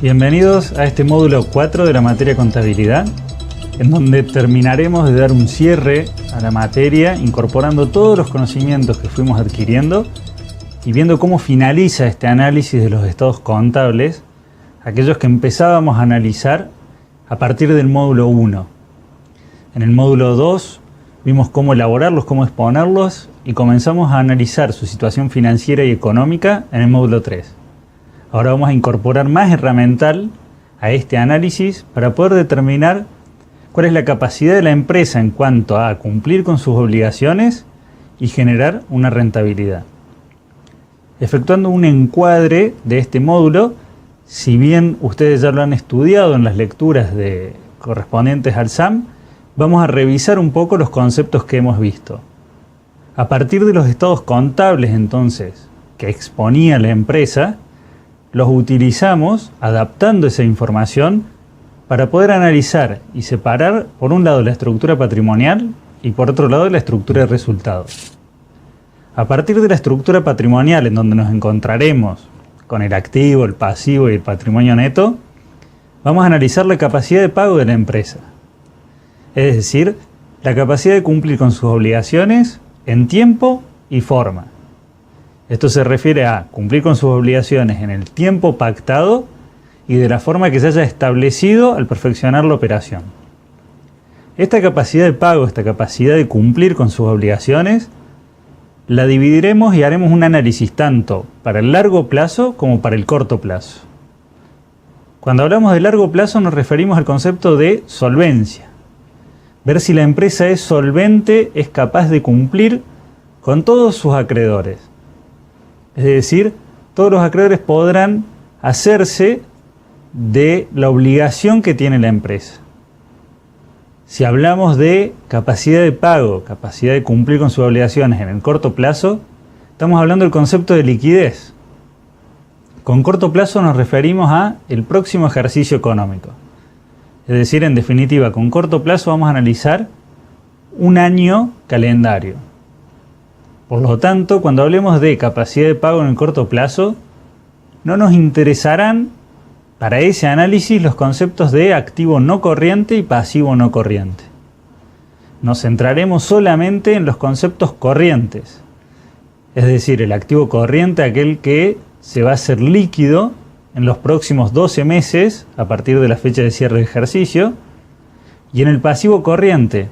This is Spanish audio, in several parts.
Bienvenidos a este módulo 4 de la materia contabilidad, en donde terminaremos de dar un cierre a la materia, incorporando todos los conocimientos que fuimos adquiriendo y viendo cómo finaliza este análisis de los estados contables, aquellos que empezábamos a analizar a partir del módulo 1. En el módulo 2 vimos cómo elaborarlos, cómo exponerlos y comenzamos a analizar su situación financiera y económica en el módulo 3. Ahora vamos a incorporar más herramental a este análisis para poder determinar cuál es la capacidad de la empresa en cuanto a cumplir con sus obligaciones y generar una rentabilidad. Efectuando un encuadre de este módulo, si bien ustedes ya lo han estudiado en las lecturas correspondientes al SAM, vamos a revisar un poco los conceptos que hemos visto. A partir de los estados contables, entonces, que exponía la empresa, los utilizamos adaptando esa información para poder analizar y separar, por un lado, la estructura patrimonial y por otro lado, la estructura de resultados. A partir de la estructura patrimonial, en donde nos encontraremos con el activo, el pasivo y el patrimonio neto, vamos a analizar la capacidad de pago de la empresa. Es decir, la capacidad de cumplir con sus obligaciones en tiempo y forma. Esto se refiere a cumplir con sus obligaciones en el tiempo pactado y de la forma que se haya establecido al perfeccionar la operación. Esta capacidad de pago, esta capacidad de cumplir con sus obligaciones, la dividiremos y haremos un análisis tanto para el largo plazo como para el corto plazo. Cuando hablamos de largo plazo nos referimos al concepto de solvencia. Ver si la empresa es solvente, es capaz de cumplir con todos sus acreedores. Es decir, todos los acreedores podrán hacerse de la obligación que tiene la empresa. Si hablamos de capacidad de pago, capacidad de cumplir con sus obligaciones en el corto plazo, estamos hablando del concepto de liquidez. Con corto plazo nos referimos a el próximo ejercicio económico. Es decir, en definitiva, con corto plazo vamos a analizar un año calendario. Por lo tanto, cuando hablemos de capacidad de pago en el corto plazo, no nos interesarán para ese análisis los conceptos de activo no corriente y pasivo no corriente. Nos centraremos solamente en los conceptos corrientes, es decir, el activo corriente, aquel que se va a hacer líquido en los próximos 12 meses a partir de la fecha de cierre de ejercicio, y en el pasivo corriente,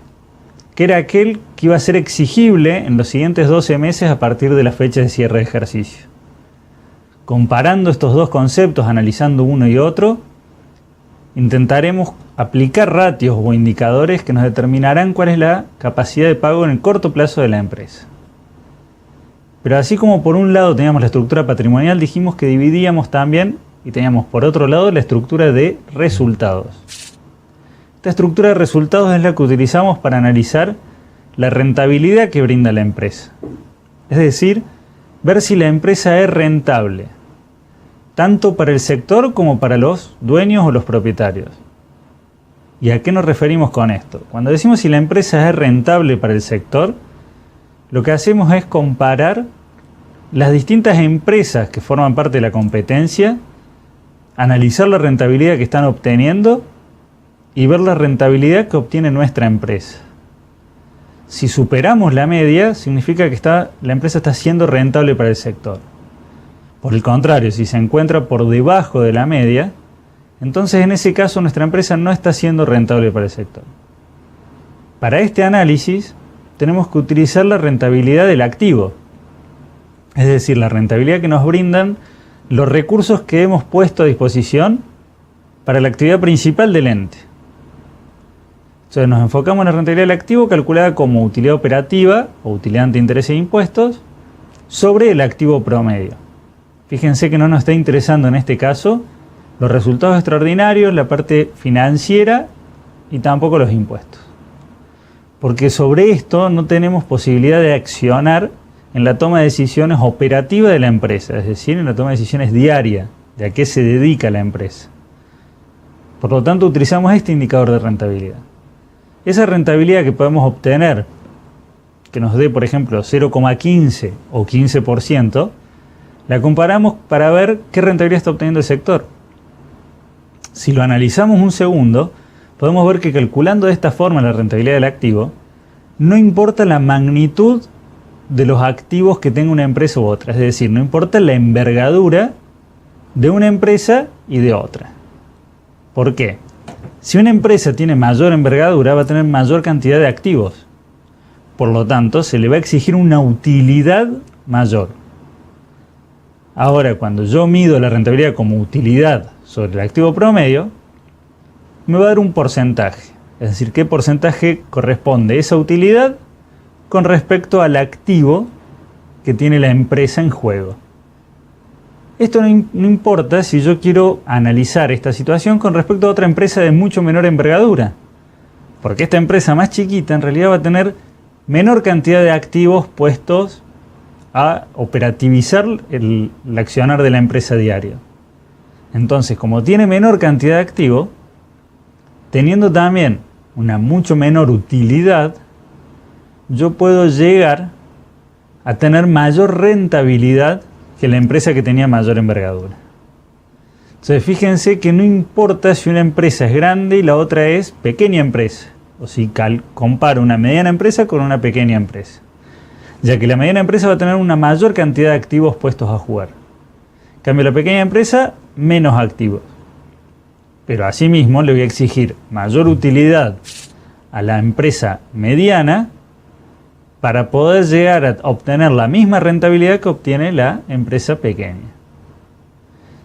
que era aquel que iba a ser exigible en los siguientes 12 meses a partir de la fecha de cierre de ejercicio. Comparando estos dos conceptos, analizando uno y otro, intentaremos aplicar ratios o indicadores que nos determinarán cuál es la capacidad de pago en el corto plazo de la empresa. Pero así como por un lado teníamos la estructura patrimonial, dijimos que dividíamos también y teníamos por otro lado la estructura de resultados. Esta estructura de resultados es la que utilizamos para analizar la rentabilidad que brinda la empresa. Es decir, ver si la empresa es rentable, tanto para el sector como para los dueños o los propietarios. ¿Y a qué nos referimos con esto? Cuando decimos si la empresa es rentable para el sector, lo que hacemos es comparar las distintas empresas que forman parte de la competencia, analizar la rentabilidad que están obteniendo y ver la rentabilidad que obtiene nuestra empresa. Si superamos la media, significa que la empresa está siendo rentable para el sector. Por el contrario, si se encuentra por debajo de la media, entonces en ese caso nuestra empresa no está siendo rentable para el sector. Para este análisis tenemos que utilizar la rentabilidad del activo, es decir, la rentabilidad que nos brindan los recursos que hemos puesto a disposición para la actividad principal del ente. Entonces nos enfocamos en la rentabilidad del activo calculada como utilidad operativa o utilidad ante intereses e impuestos sobre el activo promedio. Fíjense que no nos está interesando en este caso los resultados extraordinarios, la parte financiera y tampoco los impuestos. Porque sobre esto no tenemos posibilidad de accionar en la toma de decisiones operativa de la empresa, es decir, en la toma de decisiones diaria de a qué se dedica la empresa. Por lo tanto, utilizamos este indicador de rentabilidad. Esa rentabilidad que podemos obtener, que nos dé, por ejemplo, 0,15 o 15%, la comparamos para ver qué rentabilidad está obteniendo el sector. Si lo analizamos un segundo, podemos ver que calculando de esta forma la rentabilidad del activo, no importa la magnitud de los activos que tenga una empresa u otra. Es decir, no importa la envergadura de una empresa y de otra. ¿Por qué? Si una empresa tiene mayor envergadura, va a tener mayor cantidad de activos. Por lo tanto, se le va a exigir una utilidad mayor. Ahora, cuando yo mido la rentabilidad como utilidad sobre el activo promedio, me va a dar un porcentaje. Es decir, qué porcentaje corresponde esa utilidad con respecto al activo que tiene la empresa en juego. Esto no importa si yo quiero analizar esta situación con respecto a otra empresa de mucho menor envergadura, porque esta empresa más chiquita en realidad va a tener menor cantidad de activos puestos a operativizar el accionar de la empresa diario. Entonces, como tiene menor cantidad de activos, teniendo también una mucho menor utilidad, yo puedo llegar a tener mayor rentabilidad que la empresa que tenía mayor envergadura. Entonces fíjense que no importa si una empresa es grande y la otra es pequeña empresa, o si comparo una mediana empresa con una pequeña empresa, ya que la mediana empresa va a tener una mayor cantidad de activos puestos a jugar. En cambio, la pequeña empresa, menos activos. Pero asimismo le voy a exigir mayor utilidad a la empresa mediana para poder llegar a obtener la misma rentabilidad que obtiene la empresa pequeña.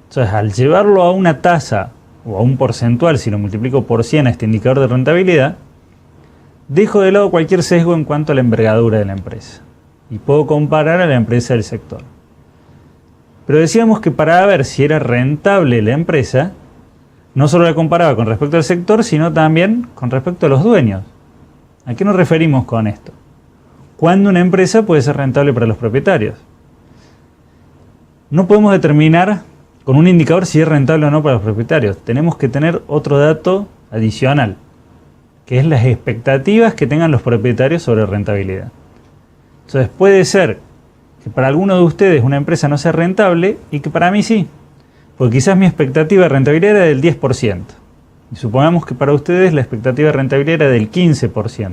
Entonces, al llevarlo a una tasa o a un porcentual, si lo multiplico por 100 a este indicador de rentabilidad, dejo de lado cualquier sesgo en cuanto a la envergadura de la empresa y puedo comparar a la empresa del sector. Pero decíamos que para ver si era rentable la empresa, no solo la comparaba con respecto al sector, sino también con respecto a los dueños. ¿A qué nos referimos con esto? ¿Cuándo una empresa puede ser rentable para los propietarios? No podemos determinar con un indicador si es rentable o no para los propietarios. Tenemos que tener otro dato adicional, que es las expectativas que tengan los propietarios sobre rentabilidad. Entonces puede ser que para alguno de ustedes una empresa no sea rentable y que para mí sí, porque quizás mi expectativa de rentabilidad era del 10%. Y supongamos que para ustedes la expectativa de rentabilidad era del 15%.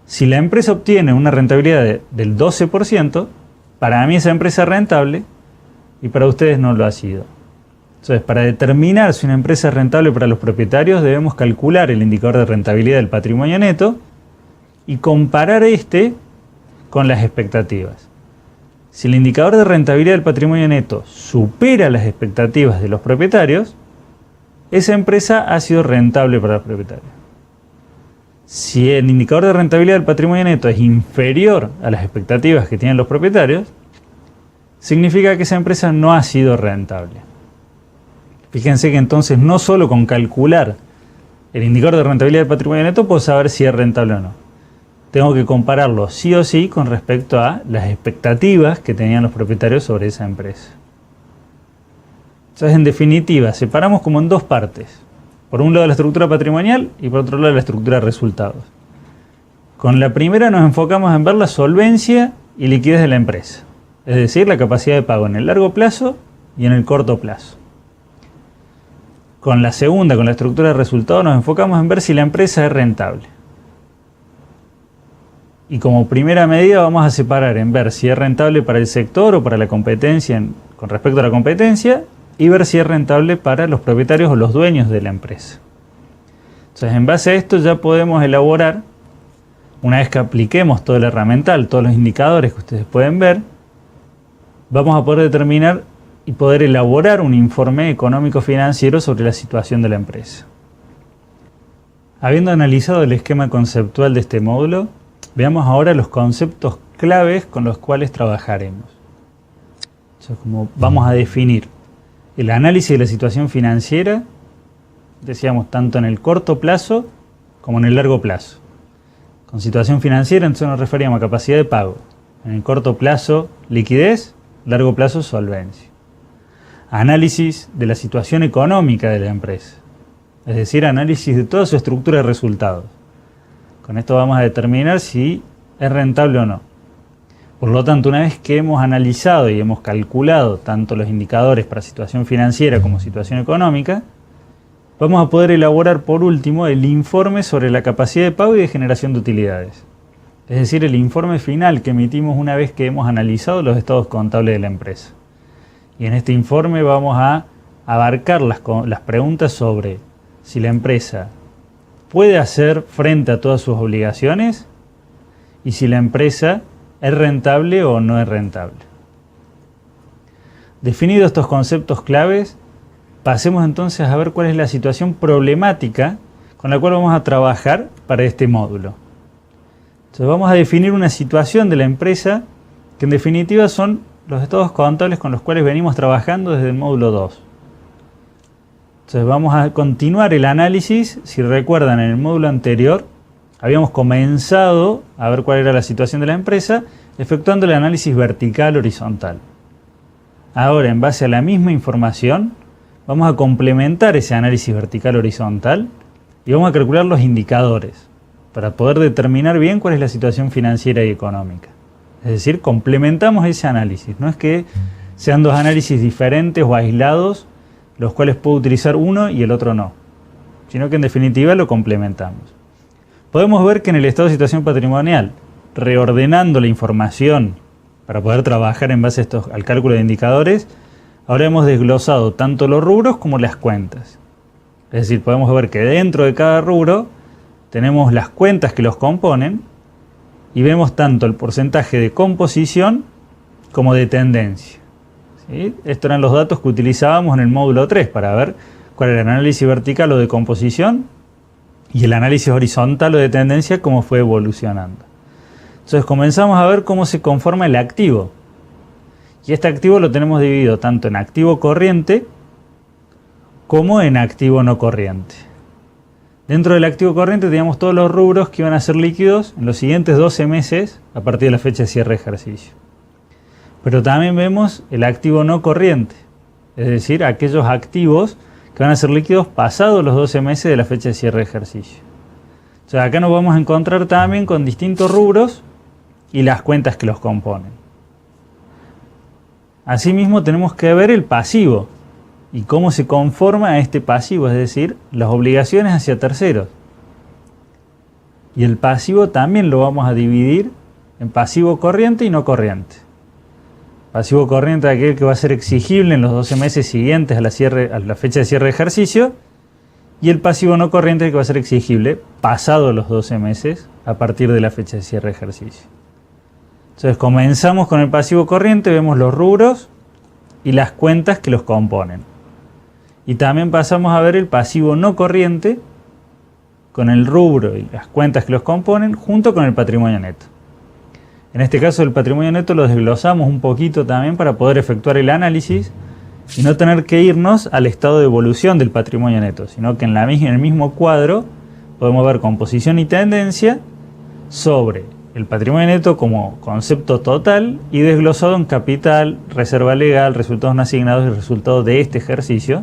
Si la empresa obtiene una rentabilidad del 12%, para mí esa empresa es rentable y para ustedes no lo ha sido. Entonces, para determinar si una empresa es rentable para los propietarios, debemos calcular el indicador de rentabilidad del patrimonio neto y comparar este con las expectativas. Si el indicador de rentabilidad del patrimonio neto supera las expectativas de los propietarios, esa empresa ha sido rentable para los propietarios. Si el indicador de rentabilidad del patrimonio neto es inferior a las expectativas que tienen los propietarios, significa que esa empresa no ha sido rentable. Fíjense que entonces no solo con calcular el indicador de rentabilidad del patrimonio neto puedo saber si es rentable o no. Tengo que compararlo sí o sí con respecto a las expectativas que tenían los propietarios sobre esa empresa. Entonces, en definitiva, separamos como en dos partes. Por un lado la estructura patrimonial y por otro lado la estructura de resultados. Con la primera nos enfocamos en ver la solvencia y liquidez de la empresa, es decir, la capacidad de pago en el largo plazo y en el corto plazo. Con la segunda, con la estructura de resultados, nos enfocamos en ver si la empresa es rentable. Y como primera medida vamos a separar en ver si es rentable para el sector o para la competencia con respecto a la competencia, y ver si es rentable para los propietarios o los dueños de la empresa. Entonces, en base a esto ya podemos elaborar, una vez que apliquemos todo el herramental, todos los indicadores que ustedes pueden ver, vamos a poder determinar y poder elaborar un informe económico financiero sobre la situación de la empresa. Habiendo analizado el esquema conceptual de este módulo, veamos ahora los conceptos claves con los cuales trabajaremos. Entonces, como vamos a definir el análisis de la situación financiera, decíamos, tanto en el corto plazo como en el largo plazo. Con situación financiera entonces nos referíamos a capacidad de pago. En el corto plazo, liquidez; largo plazo, solvencia. Análisis de la situación económica de la empresa, es decir, análisis de toda su estructura de resultados. Con esto vamos a determinar si es rentable o no. Por lo tanto, una vez que hemos analizado y hemos calculado tanto los indicadores para situación financiera como situación económica, vamos a poder elaborar por último el informe sobre la capacidad de pago y de generación de utilidades. Es decir, el informe final que emitimos una vez que hemos analizado los estados contables de la empresa. Y en este informe vamos a abarcar las preguntas sobre si la empresa puede hacer frente a todas sus obligaciones y si la empresa es rentable o no es rentable. Definidos estos conceptos claves, pasemos entonces a ver cuál es la situación problemática con la cual vamos a trabajar para este módulo. Entonces vamos a definir una situación de la empresa que en definitiva son los estados contables con los cuales venimos trabajando desde el módulo 2. Entonces vamos a continuar el análisis. Si recuerdan, en el módulo anterior habíamos comenzado a ver cuál era la situación de la empresa efectuando el análisis vertical-horizontal. Ahora, en base a la misma información, vamos a complementar ese análisis vertical-horizontal y vamos a calcular los indicadores para poder determinar bien cuál es la situación financiera y económica. Es decir, complementamos ese análisis. No es que sean dos análisis diferentes o aislados, los cuales puedo utilizar uno y el otro no, sino que en definitiva lo complementamos. Podemos ver que en el estado de situación patrimonial, reordenando la información para poder trabajar en base al cálculo de indicadores, ahora hemos desglosado tanto los rubros como las cuentas. Es decir, podemos ver que dentro de cada rubro tenemos las cuentas que los componen y vemos tanto el porcentaje de composición como de tendencia. ¿Sí? Estos eran los datos que utilizábamos en el módulo 3 para ver cuál era el análisis vertical o de composición y el análisis horizontal o de tendencia, cómo fue evolucionando. Entonces comenzamos a ver cómo se conforma el activo. Y este activo lo tenemos dividido tanto en activo corriente como en activo no corriente. Dentro del activo corriente teníamos todos los rubros que iban a ser líquidos en los siguientes 12 meses a partir de la fecha de cierre de ejercicio. Pero también vemos el activo no corriente, es decir, aquellos activos que van a ser líquidos pasados los 12 meses de la fecha de cierre de ejercicio. O sea, acá nos vamos a encontrar también con distintos rubros y las cuentas que los componen. Asimismo tenemos que ver el pasivo y cómo se conforma este pasivo, es decir, las obligaciones hacia terceros. Y el pasivo también lo vamos a dividir en pasivo corriente y no corriente. Pasivo corriente es aquel que va a ser exigible en los 12 meses siguientes a la fecha de cierre de ejercicio, y el pasivo no corriente es el que va a ser exigible pasado los 12 meses a partir de la fecha de cierre de ejercicio. Entonces comenzamos con el pasivo corriente, vemos los rubros y las cuentas que los componen. Y también pasamos a ver el pasivo no corriente con el rubro y las cuentas que los componen junto con el patrimonio neto. En este caso el patrimonio neto lo desglosamos un poquito también para poder efectuar el análisis y no tener que irnos al estado de evolución del patrimonio neto, sino que en el mismo cuadro podemos ver composición y tendencia sobre el patrimonio neto como concepto total y desglosado en capital, reserva legal, resultados no asignados y resultados de este ejercicio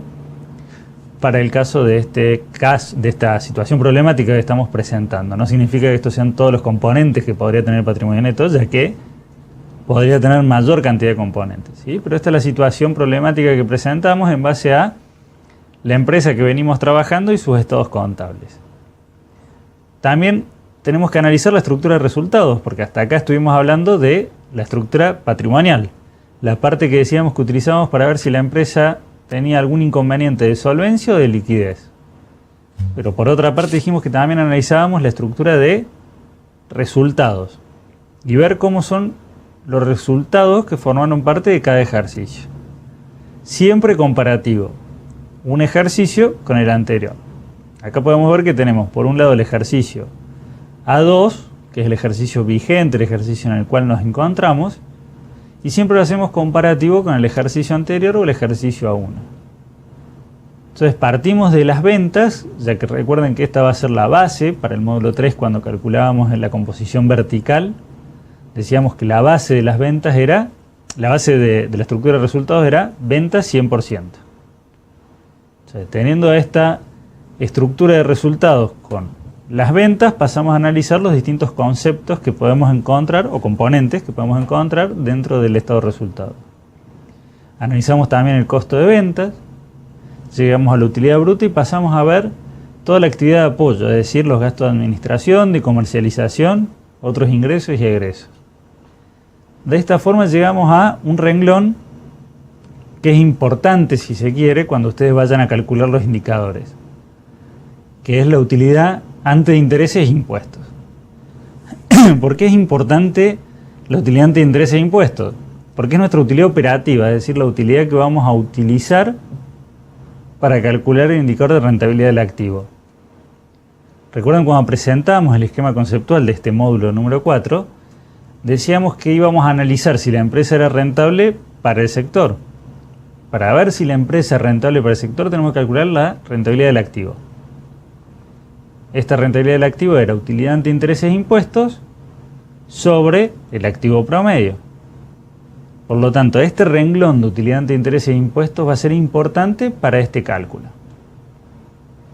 para el caso de esta situación problemática que estamos presentando. No significa que estos sean todos los componentes que podría tener el patrimonio neto, ya que podría tener mayor cantidad de componentes, ¿sí? Pero esta es la situación problemática que presentamos en base a la empresa que venimos trabajando y sus estados contables. También tenemos que analizar la estructura de resultados, porque hasta acá estuvimos hablando de la estructura patrimonial, la parte que decíamos que utilizamos para ver si la empresa tenía algún inconveniente de solvencia o de liquidez. Pero por otra parte dijimos que también analizábamos la estructura de resultados y ver cómo son los resultados que formaron parte de cada ejercicio. Siempre comparativo, un ejercicio con el anterior. Acá podemos ver que tenemos por un lado el ejercicio A2, que es el ejercicio vigente, el ejercicio en el cual nos encontramos, y siempre lo hacemos comparativo con el ejercicio anterior o el ejercicio A1. Entonces partimos de las ventas, ya que recuerden que esta va a ser la base para el módulo 3 cuando calculábamos en la composición vertical. Decíamos que la base de las ventas era, la base de la estructura de resultados era ventas 100%. O sea, teniendo esta estructura de resultados con las ventas, pasamos a analizar los distintos conceptos que podemos encontrar o componentes que podemos encontrar dentro del estado de resultados. Analizamos también el costo de ventas, llegamos a la utilidad bruta y pasamos a ver toda la actividad de apoyo, es decir, los gastos de administración, de comercialización, otros ingresos y egresos. De esta forma llegamos a un renglón que es importante, si se quiere, cuando ustedes vayan a calcular los indicadores, que es la utilidad antes de intereses e impuestos. ¿Por qué es importante la utilidad antes de intereses e impuestos? Porque es nuestra utilidad operativa, es decir, la utilidad que vamos a utilizar para calcular el indicador de rentabilidad del activo. Recuerden cuando presentamos el esquema conceptual de este módulo número 4, decíamos que íbamos a analizar si la empresa era rentable para el sector. Para ver si la empresa es rentable para el sector tenemos que calcular la rentabilidad del activo. Esta rentabilidad del activo era utilidad ante intereses e impuestos sobre el activo promedio. Por lo tanto, este renglón de utilidad ante intereses e impuestos va a ser importante para este cálculo.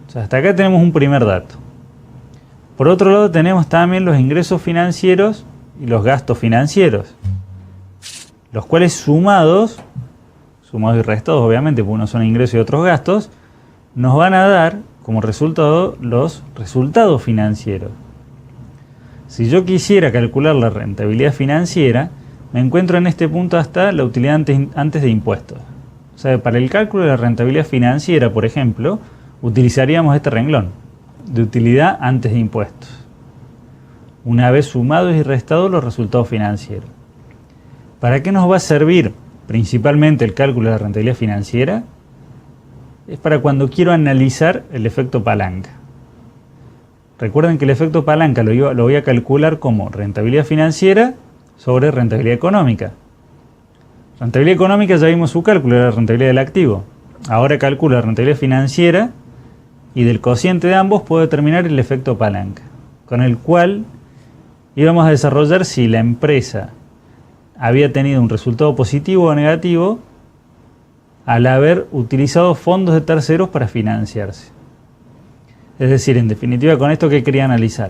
O sea, hasta acá tenemos un primer dato. Por otro lado, tenemos también los ingresos financieros y los gastos financieros, los cuales sumados y restados, obviamente, porque unos son ingresos y otros gastos, nos van a dar como resultado los resultados financieros. Si yo quisiera calcular la rentabilidad financiera, me encuentro en este punto hasta la utilidad antes de impuestos. O sea, para el cálculo de la rentabilidad financiera, por ejemplo, utilizaríamos este renglón de utilidad antes de impuestos, una vez sumados y restados los resultados financieros. ¿Para qué nos va a servir principalmente el cálculo de la rentabilidad financiera? Es para cuando quiero analizar el efecto palanca. Recuerden que el efecto palanca lo voy a calcular como rentabilidad financiera sobre rentabilidad económica. Rentabilidad económica ya vimos su cálculo, era la rentabilidad del activo. Ahora calculo la rentabilidad financiera y del cociente de ambos puedo determinar el efecto palanca, con el cual íbamos a desarrollar si la empresa había tenido un resultado positivo o negativo al haber utilizado fondos de terceros para financiarse. Es decir, en definitiva, con esto que quería analizar,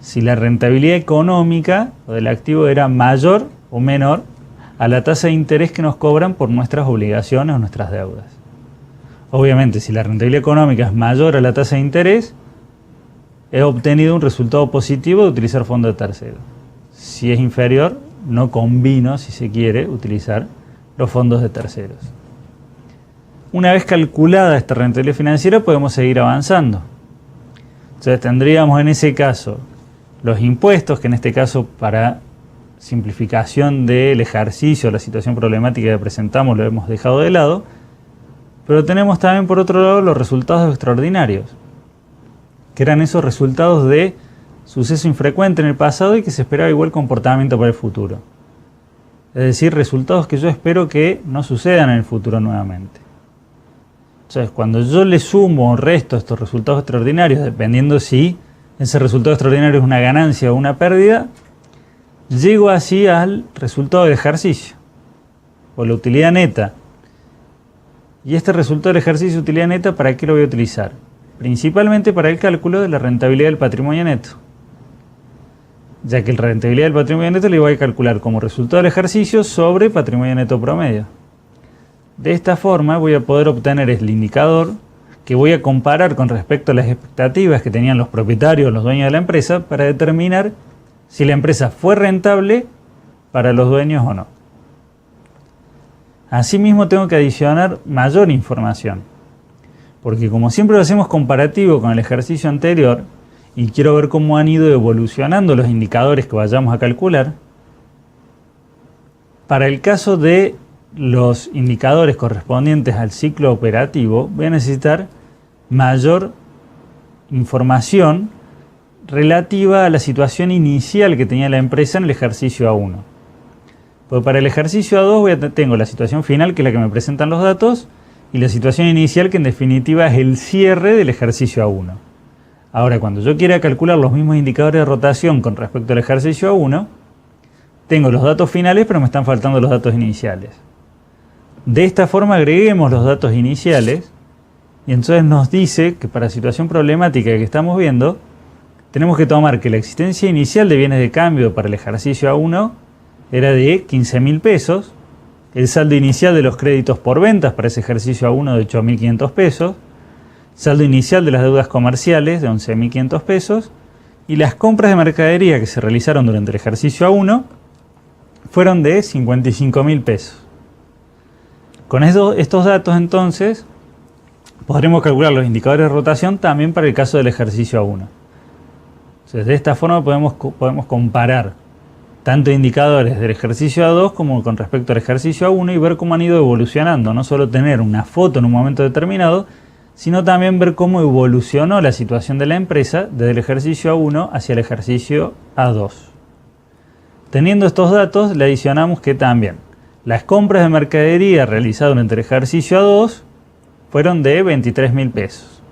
si la rentabilidad económica del activo era mayor o menor a la tasa de interés que nos cobran por nuestras obligaciones o nuestras deudas. Obviamente, si la rentabilidad económica es mayor a la tasa de interés, he obtenido un resultado positivo de utilizar fondos de terceros. Si es inferior, no convino, si se quiere, utilizar los fondos de terceros. Una vez calculada esta rentabilidad financiera, podemos seguir avanzando. Entonces tendríamos en ese caso los impuestos, que en este caso para simplificación del ejercicio, la situación problemática que presentamos lo hemos dejado de lado, pero tenemos también por otro lado los resultados extraordinarios, que eran esos resultados de suceso infrecuente en el pasado y que se esperaba igual comportamiento para el futuro. Es decir, resultados que yo espero que no sucedan en el futuro nuevamente. Entonces, cuando yo le sumo o resto estos resultados extraordinarios, dependiendo si ese resultado extraordinario es una ganancia o una pérdida, llego así al resultado del ejercicio, o la utilidad neta. Y este resultado del ejercicio de utilidad neta, ¿para qué lo voy a utilizar? Principalmente para el cálculo de la rentabilidad del patrimonio neto, ya que la rentabilidad del patrimonio neto le voy a calcular como resultado del ejercicio sobre patrimonio neto promedio. De esta forma voy a poder obtener el indicador que voy a comparar con respecto a las expectativas que tenían los propietarios, los dueños de la empresa, para determinar si la empresa fue rentable para los dueños o no. Asimismo tengo que adicionar mayor información, porque como siempre lo hacemos comparativo con el ejercicio anterior y quiero ver cómo han ido evolucionando los indicadores que vayamos a calcular, para el caso de los indicadores correspondientes al ciclo operativo voy a necesitar mayor información relativa a la situación inicial que tenía la empresa en el ejercicio A1. Pues para el ejercicio A2 tengo la situación final, que es la que me presentan los datos, y la situación inicial, que en definitiva es el cierre del ejercicio A1. Ahora, cuando yo quiera calcular los mismos indicadores de rotación con respecto al ejercicio A1, tengo los datos finales, pero me están faltando los datos iniciales. De esta forma agreguemos los datos iniciales, y entonces nos dice que para la situación problemática que estamos viendo, tenemos que tomar que la existencia inicial de bienes de cambio para el ejercicio A1 era de 15.000 pesos, el saldo inicial de los créditos por ventas para ese ejercicio A1 de 8.500 pesos, saldo inicial de las deudas comerciales de 11.500 pesos y las compras de mercadería que se realizaron durante el ejercicio A1 fueron de 55.000 pesos. Con estos datos entonces podremos calcular los indicadores de rotación también para el caso del ejercicio A1. Entonces, de esta forma podemos comparar tanto indicadores del ejercicio A2 como con respecto al ejercicio A1 y ver cómo han ido evolucionando. No solo tener una foto en un momento determinado, sino también ver cómo evolucionó la situación de la empresa desde el ejercicio A1 hacia el ejercicio A2. Teniendo estos datos, le adicionamos que también las compras de mercadería realizadas durante el ejercicio A2 fueron de 23.000 pesos.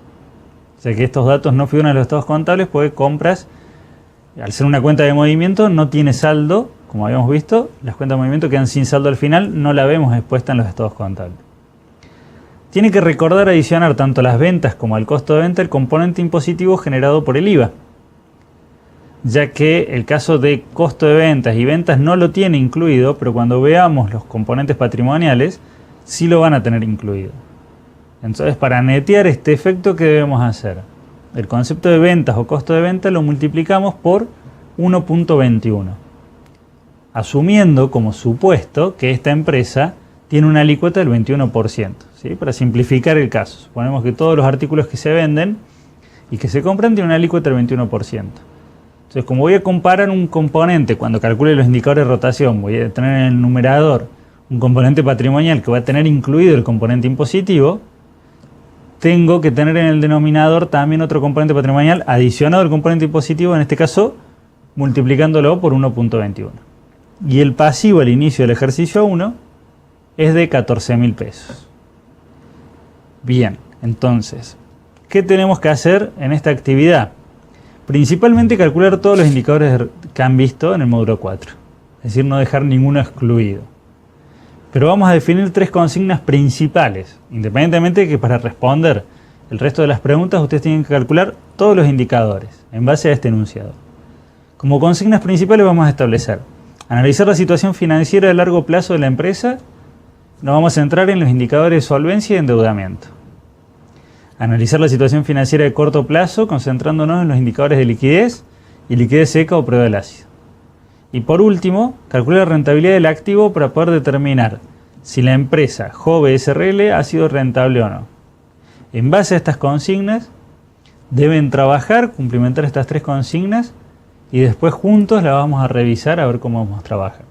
O sea que estos datos no figuran en los estados contables porque compras, al ser una cuenta de movimiento, no tiene saldo, como habíamos visto. Las cuentas de movimiento quedan sin saldo al final, no la vemos expuesta en los estados contables. Tiene que recordar adicionar tanto las ventas como al costo de venta el componente impositivo generado por el IVA, ya que el caso de costo de ventas y ventas no lo tiene incluido, pero cuando veamos los componentes patrimoniales sí lo van a tener incluido. Entonces, para netear este efecto, ¿qué debemos hacer? El concepto de ventas o costo de venta lo multiplicamos por 1.21, asumiendo como supuesto que esta empresa tiene una alícuota del 21%. ¿Sí? Para simplificar el caso, suponemos que todos los artículos que se venden y que se compran tienen una alícuota del 21%. Entonces, como voy a comparar un componente, cuando calcule los indicadores de rotación, voy a tener en el numerador un componente patrimonial que va a tener incluido el componente impositivo, tengo que tener en el denominador también otro componente patrimonial adicionado al componente impositivo, en este caso multiplicándolo por 1.21. Y el pasivo al inicio del ejercicio 1 es de 14.000 pesos. Bien, entonces, ¿qué tenemos que hacer en esta actividad? Principalmente calcular todos los indicadores que han visto en el módulo 4, es decir, no dejar ninguno excluido. Pero vamos a definir tres consignas principales, independientemente de que para responder el resto de las preguntas ustedes tienen que calcular todos los indicadores en base a este enunciado. Como consignas principales vamos a establecer: analizar la situación financiera de largo plazo de la empresa. Nos vamos a centrar en los indicadores de solvencia y endeudamiento. Analizar la situación financiera de corto plazo, concentrándonos en los indicadores de liquidez y liquidez seca o prueba del ácido. Y por último, calcular la rentabilidad del activo para poder determinar si la empresa JOVE SRL ha sido rentable o no. En base a estas consignas, deben trabajar, cumplimentar estas tres consignas y después juntos las vamos a revisar a ver cómo vamos a trabajar.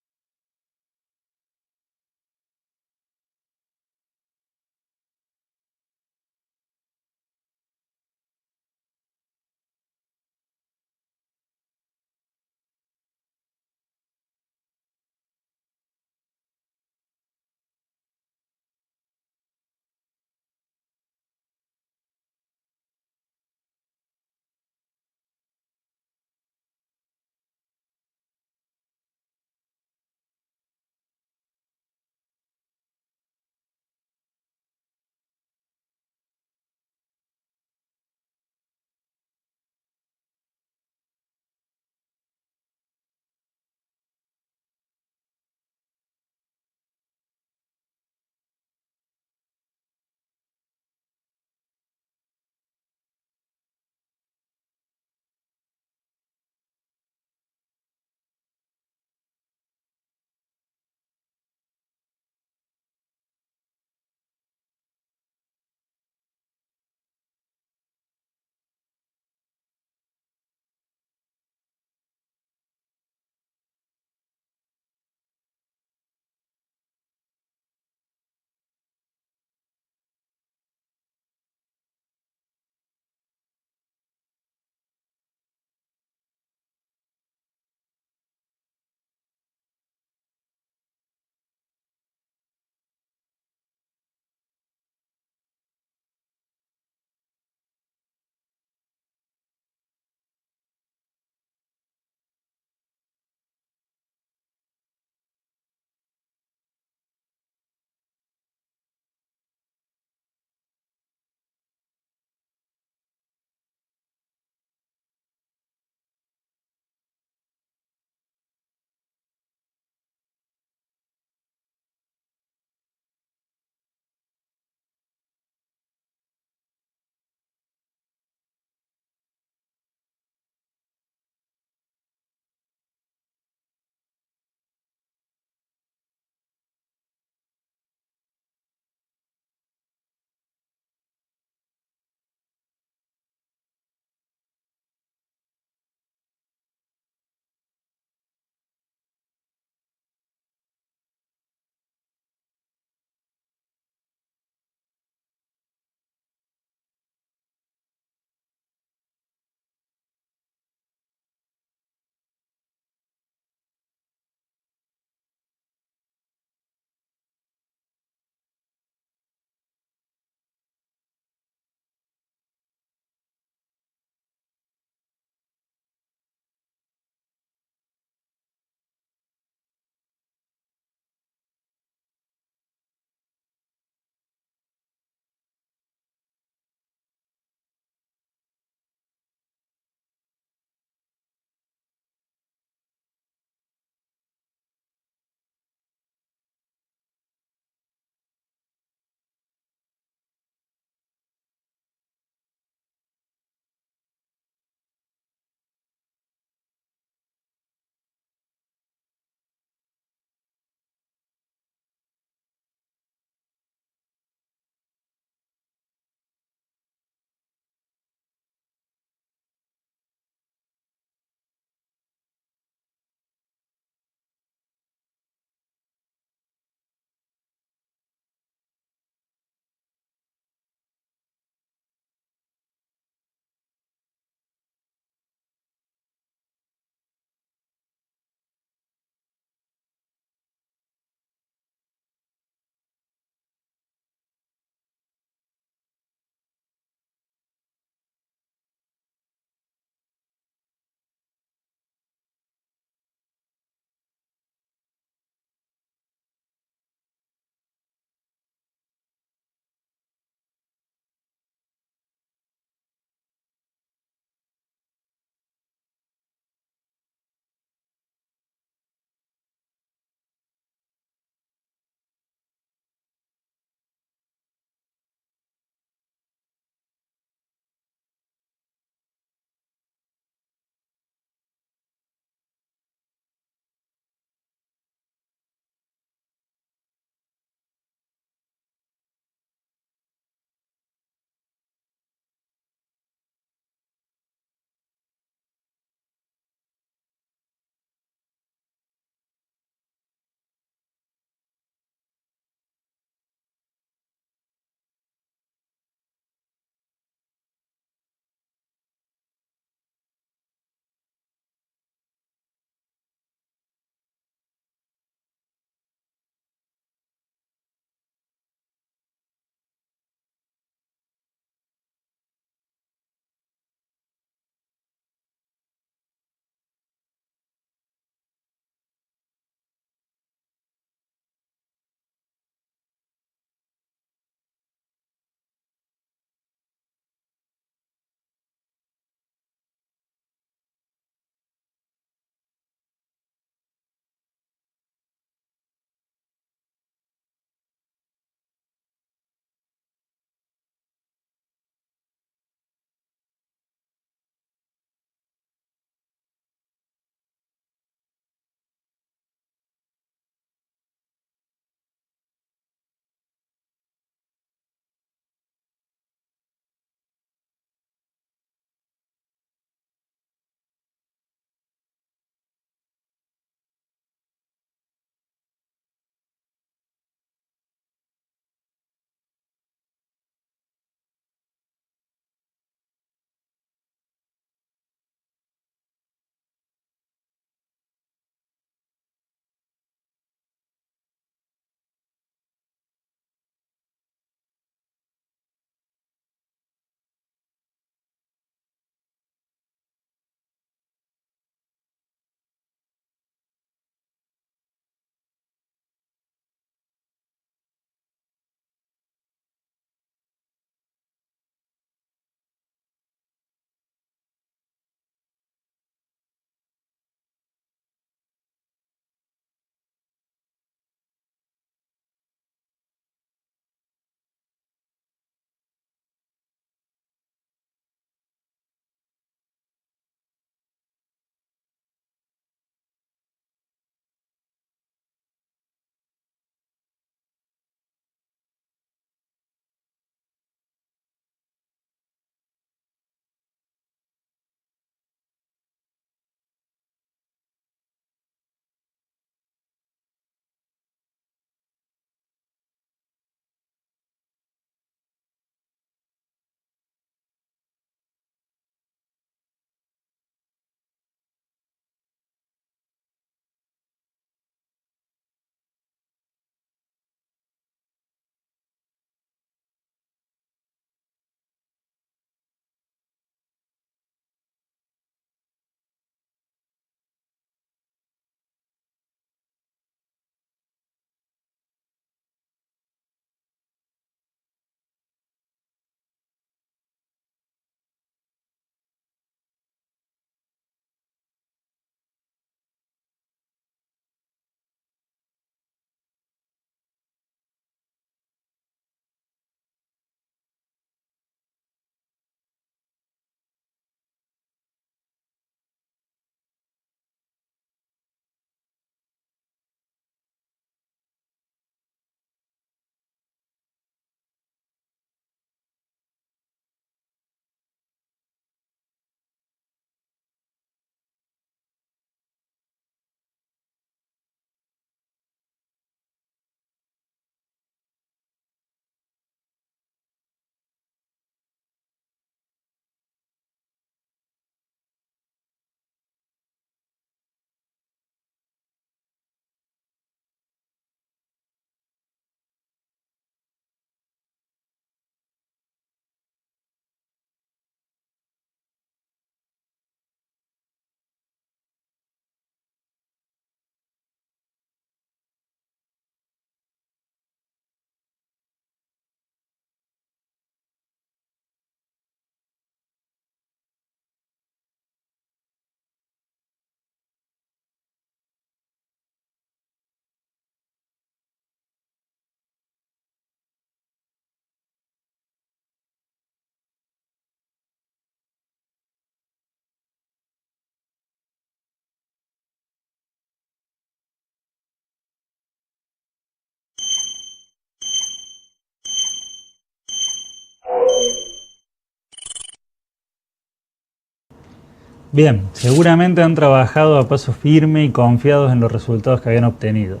Bien, seguramente han trabajado a paso firme y confiados en los resultados que habían obtenido.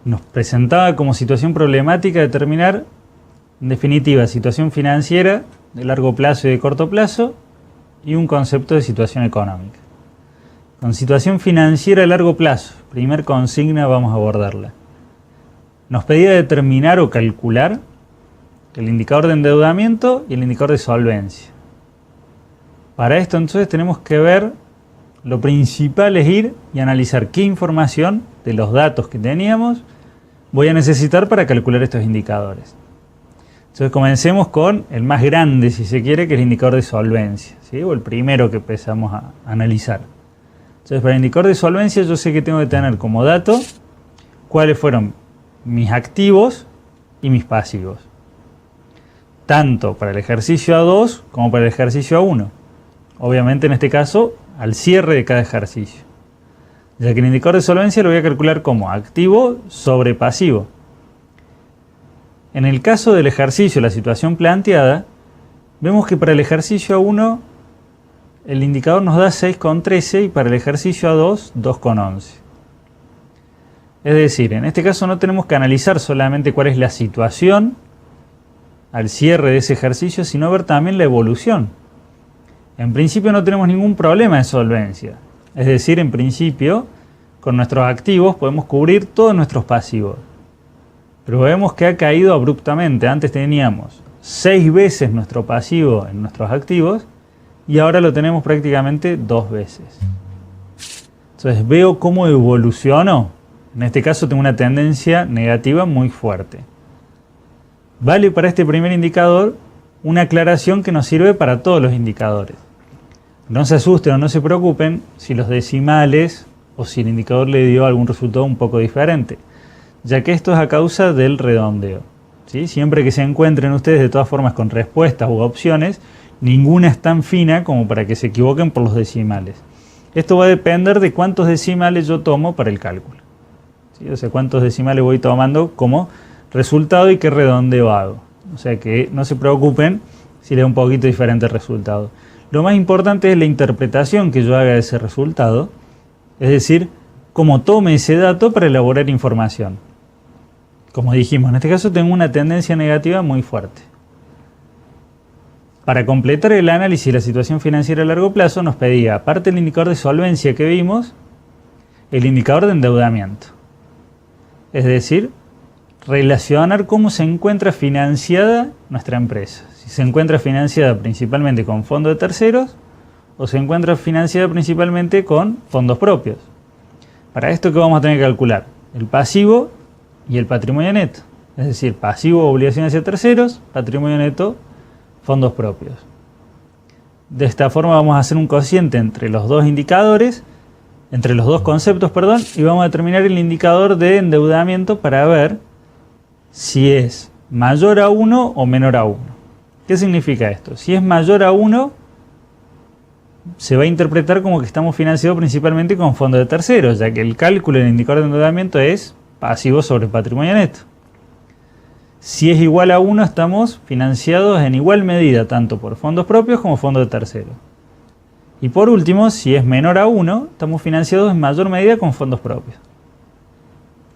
Nos presentaba como situación problemática determinar, en definitiva, situación financiera de largo plazo y de corto plazo y un concepto de situación económica. Con situación financiera de largo plazo, primer consigna, vamos a abordarla. Nos pedía determinar o calcular el indicador de endeudamiento y el indicador de solvencia. Para esto entonces tenemos que ver, lo principal es ir y analizar qué información de los datos que teníamos voy a necesitar para calcular estos indicadores. Entonces comencemos con el más grande, si se quiere, que es el indicador de solvencia, ¿sí? O el primero que empezamos a analizar. Entonces, para el indicador de solvencia yo sé que tengo que tener como dato cuáles fueron mis activos y mis pasivos. Tanto para el ejercicio A2 como para el ejercicio A1. Obviamente en este caso al cierre de cada ejercicio. Ya que el indicador de solvencia lo voy a calcular como activo sobre pasivo. En el caso del ejercicio, la situación planteada, vemos que para el ejercicio A1 el indicador nos da 6,13 y para el ejercicio A2 2,11. Es decir, en este caso no tenemos que analizar solamente cuál es la situación al cierre de ese ejercicio, sino ver también la evolución. En principio no tenemos ningún problema de solvencia. Es decir, en principio, con nuestros activos podemos cubrir todos nuestros pasivos. Pero vemos que ha caído abruptamente. Antes teníamos 6 veces nuestro pasivo en nuestros activos y ahora lo tenemos prácticamente 2 veces. Entonces veo cómo evolucionó. En este caso tengo una tendencia negativa muy fuerte. Vale para este primer indicador una aclaración que nos sirve para todos los indicadores. No se asusten o no se preocupen si los decimales o si el indicador le dio algún resultado un poco diferente, ya que esto es a causa del redondeo, ¿sí? Siempre que se encuentren ustedes de todas formas con respuestas u opciones, ninguna es tan fina como para que se equivoquen por los decimales. Esto va a depender de cuántos decimales yo tomo para el cálculo, ¿sí? O sea, cuántos decimales voy tomando como resultado y qué redondeo hago. O sea que no se preocupen si le da un poquito diferente el resultado. Lo más importante es la interpretación que yo haga de ese resultado, es decir, cómo tome ese dato para elaborar información. Como dijimos, en este caso tengo una tendencia negativa muy fuerte. Para completar el análisis de la situación financiera a largo plazo nos pedía, aparte del indicador de solvencia que vimos, el indicador de endeudamiento. Es decir, relacionar cómo se encuentra financiada nuestra empresa. Si se encuentra financiada principalmente con fondos de terceros o se encuentra financiada principalmente con fondos propios. Para esto, ¿qué vamos a tener que calcular? El pasivo y el patrimonio neto. Es decir, pasivo, obligaciones hacia terceros, patrimonio neto, fondos propios. De esta forma vamos a hacer un cociente entre los dos indicadores, entre los dos conceptos, perdón, y vamos a determinar el indicador de endeudamiento para ver si es mayor a 1 o menor a 1. ¿Qué significa esto? Si es mayor a 1, se va a interpretar como que estamos financiados principalmente con fondos de terceros, ya que el cálculo del indicador de endeudamiento es pasivo sobre patrimonio neto. Si es igual a 1, estamos financiados en igual medida, tanto por fondos propios como fondos de terceros. Y por último, si es menor a 1, estamos financiados en mayor medida con fondos propios.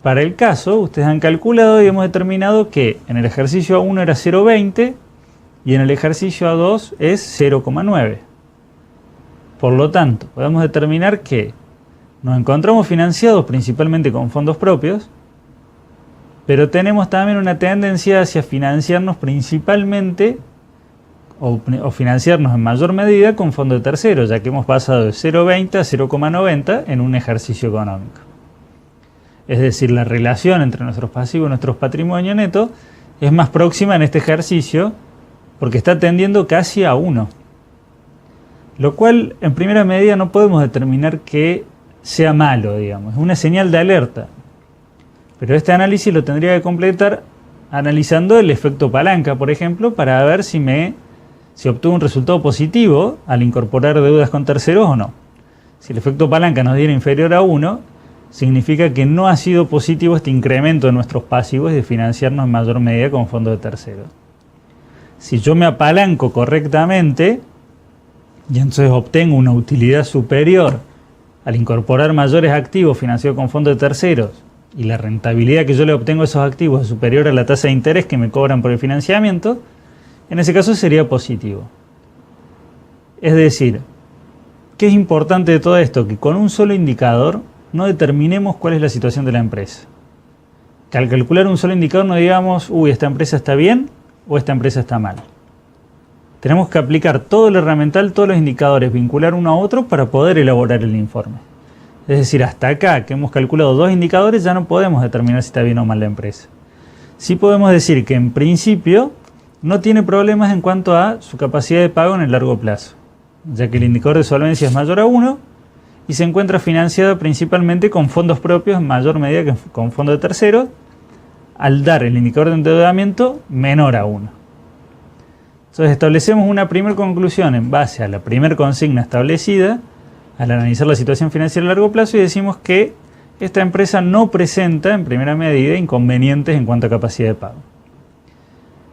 Para el caso, ustedes han calculado y hemos determinado que en el ejercicio A1 era 0,20 y en el ejercicio A2 es 0,9. Por lo tanto, podemos determinar que nos encontramos financiados principalmente con fondos propios, pero tenemos también una tendencia hacia financiarnos principalmente o financiarnos en mayor medida con fondos de terceros, ya que hemos pasado de 0,20 a 0,90 en un ejercicio económico. Es decir, la relación entre nuestros pasivos y nuestros patrimonios netos es más próxima en este ejercicio porque está tendiendo casi a 1. Lo cual, en primera medida, no podemos determinar que sea malo, digamos. Es una señal de alerta. Pero este análisis lo tendría que completar analizando el efecto palanca, por ejemplo, para ver si obtuvo un resultado positivo al incorporar deudas con terceros o no. Si el efecto palanca nos diera inferior a 1, significa que no ha sido positivo este incremento de nuestros pasivos de financiarnos en mayor medida con fondos de terceros. Si yo me apalanco correctamente, y entonces obtengo una utilidad superior al incorporar mayores activos financiados con fondos de terceros y la rentabilidad que yo le obtengo a esos activos es superior a la tasa de interés que me cobran por el financiamiento, en ese caso sería positivo. Es decir, ¿qué es importante de todo esto? Que con un solo indicador no determinemos cuál es la situación de la empresa. Que al calcular un solo indicador no digamos, uy, esta empresa está bien o esta empresa está mal. Tenemos que aplicar todo el herramental, todos los indicadores, vincular uno a otro para poder elaborar el informe. Es decir, hasta acá que hemos calculado 2 indicadores ya no podemos determinar si está bien o mal la empresa. Sí podemos decir que en principio no tiene problemas en cuanto a su capacidad de pago en el largo plazo, ya que el indicador de solvencia es mayor a 1 y se encuentra financiada principalmente con fondos propios en mayor medida que con fondos de terceros, al dar el indicador de endeudamiento menor a 1. Entonces establecemos una primera conclusión en base a la primera consigna establecida al analizar la situación financiera a largo plazo y decimos que esta empresa no presenta en primera medida inconvenientes en cuanto a capacidad de pago.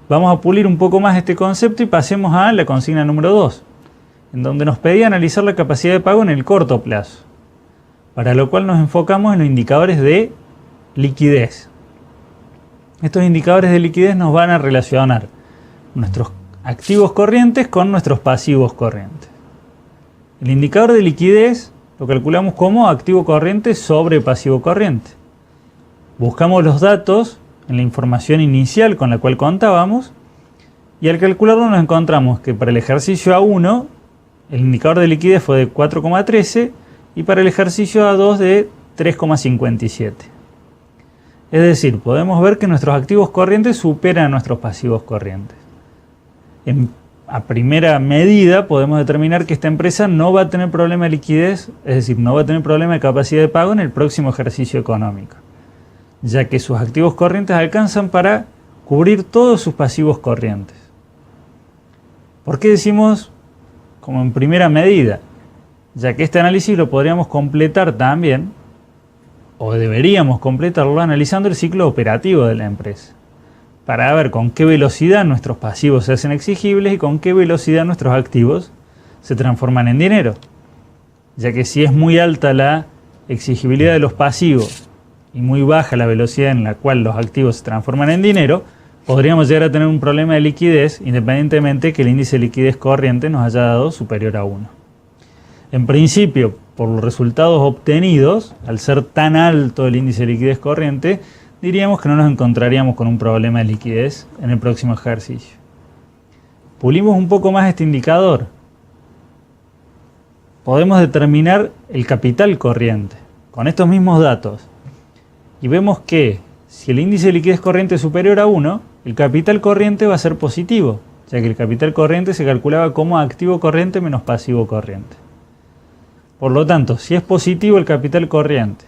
Vamos a pulir un poco más este concepto y pasemos a la consigna número 2, en donde nos pedía analizar la capacidad de pago en el corto plazo, para lo cual nos enfocamos en los indicadores de liquidez. Estos indicadores de liquidez nos van a relacionar nuestros activos corrientes con nuestros pasivos corrientes. El indicador de liquidez lo calculamos como activo corriente sobre pasivo corriente. Buscamos los datos en la información inicial con la cual contábamos y al calcularlo nos encontramos que para el ejercicio A1 el indicador de liquidez fue de 4,13 y para el ejercicio A2 de 3,57. Es decir, podemos ver que nuestros activos corrientes superan a nuestros pasivos corrientes. A primera medida podemos determinar que esta empresa no va a tener problema de liquidez, es decir, no va a tener problema de capacidad de pago en el próximo ejercicio económico, ya que sus activos corrientes alcanzan para cubrir todos sus pasivos corrientes. ¿Por qué decimos como en primera medida? Ya que este análisis lo podríamos completar también, o deberíamos completarlo analizando el ciclo operativo de la empresa, para ver con qué velocidad nuestros pasivos se hacen exigibles y con qué velocidad nuestros activos se transforman en dinero. Ya que si es muy alta la exigibilidad de los pasivos y muy baja la velocidad en la cual los activos se transforman en dinero, podríamos llegar a tener un problema de liquidez independientemente que el índice de liquidez corriente nos haya dado superior a 1. En principio, por los resultados obtenidos, al ser tan alto el índice de liquidez corriente, diríamos que no nos encontraríamos con un problema de liquidez en el próximo ejercicio. Pulimos un poco más este indicador. Podemos determinar el capital corriente con estos mismos datos. Y vemos que si el índice de liquidez corriente es superior a 1, el capital corriente va a ser positivo, ya que el capital corriente se calculaba como activo corriente menos pasivo corriente. Por lo tanto, si es positivo el capital corriente,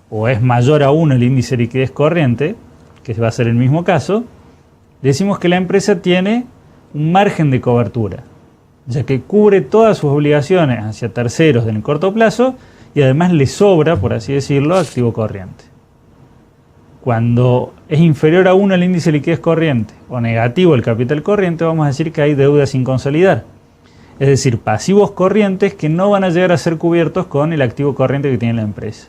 o es mayor a 1 el índice de liquidez corriente, que va a ser el mismo caso, decimos que la empresa tiene un margen de cobertura, ya que cubre todas sus obligaciones hacia terceros en el corto plazo y además le sobra, por así decirlo, activo corriente. Cuando es inferior a 1 el índice de liquidez corriente o negativo el capital corriente, vamos a decir que hay deuda sin consolidar. Es decir, pasivos corrientes que no van a llegar a ser cubiertos con el activo corriente que tiene la empresa,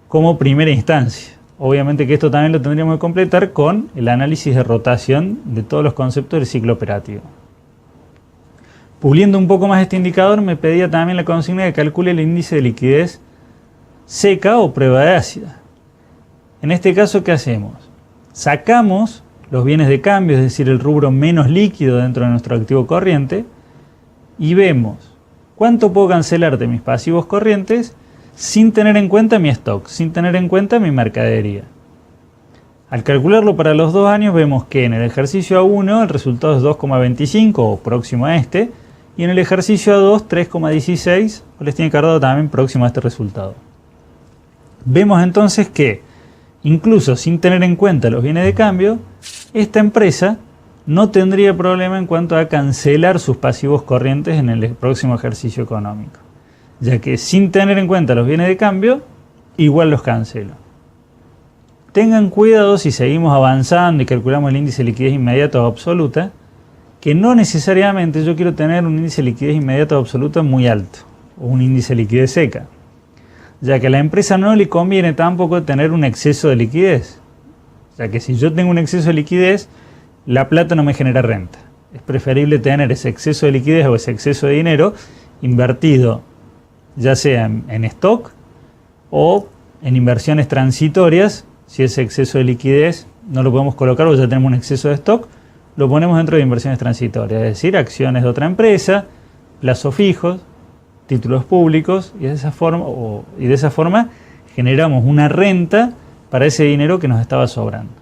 como primera instancia. Obviamente que esto también lo tendríamos que completar con el análisis de rotación de todos los conceptos del ciclo operativo. Puliendo un poco más este indicador, me pedía también la consigna que calcule el índice de liquidez seca o prueba de ácida. En este caso, ¿qué hacemos? Sacamos los bienes de cambio, es decir, el rubro menos líquido dentro de nuestro activo corriente, y vemos cuánto puedo cancelar de mis pasivos corrientes sin tener en cuenta mi stock, sin tener en cuenta mi mercadería. Al calcularlo para los 2 años vemos que en el ejercicio A1 el resultado es 2,25 o próximo a este, y en el ejercicio A2 3,16, o les tiene cargado también próximo a este resultado. Vemos entonces que, incluso sin tener en cuenta los bienes de cambio, esta empresa no tendría problema en cuanto a cancelar sus pasivos corrientes en el próximo ejercicio económico, ya que sin tener en cuenta los bienes de cambio, igual los cancelo. Tengan cuidado si seguimos avanzando y calculamos el índice de liquidez inmediata o absoluta, que no necesariamente yo quiero tener un índice de liquidez inmediata o absoluta muy alto, o un índice de liquidez seca, ya que a la empresa no le conviene tampoco tener un exceso de liquidez. O sea que si yo tengo un exceso de liquidez, la plata no me genera renta. Es preferible tener ese exceso de liquidez o ese exceso de dinero invertido, ya sea en stock o en inversiones transitorias. Si ese exceso de liquidez no lo podemos colocar o ya tenemos un exceso de stock, lo ponemos dentro de inversiones transitorias, es decir, acciones de otra empresa, plazos fijos, títulos públicos, y de esa forma generamos una renta para ese dinero que nos estaba sobrando.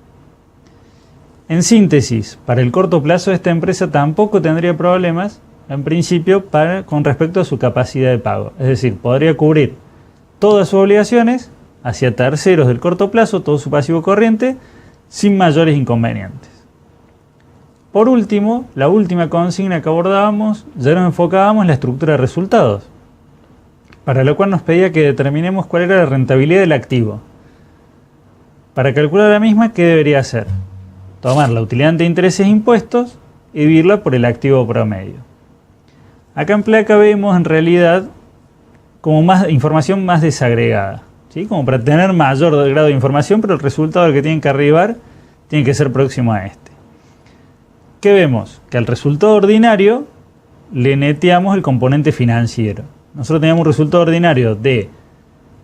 En síntesis, para el corto plazo esta empresa tampoco tendría problemas, en principio, con respecto a su capacidad de pago. Es decir, podría cubrir todas sus obligaciones hacia terceros del corto plazo, todo su pasivo corriente, sin mayores inconvenientes. Por último, la última consigna que abordábamos, ya nos enfocábamos en la estructura de resultados, para lo cual nos pedía que determinemos cuál era la rentabilidad del activo. Para calcular la misma, ¿qué debería hacer? Tomar la utilidad ante intereses e impuestos y dividirla por el activo promedio. Acá en placa vemos en realidad como información más desagregada, ¿sí? Como para tener mayor grado de información, pero el resultado al que tienen que arribar tiene que ser próximo a este. ¿Qué vemos? Que al resultado ordinario le neteamos el componente financiero. Nosotros teníamos un resultado ordinario de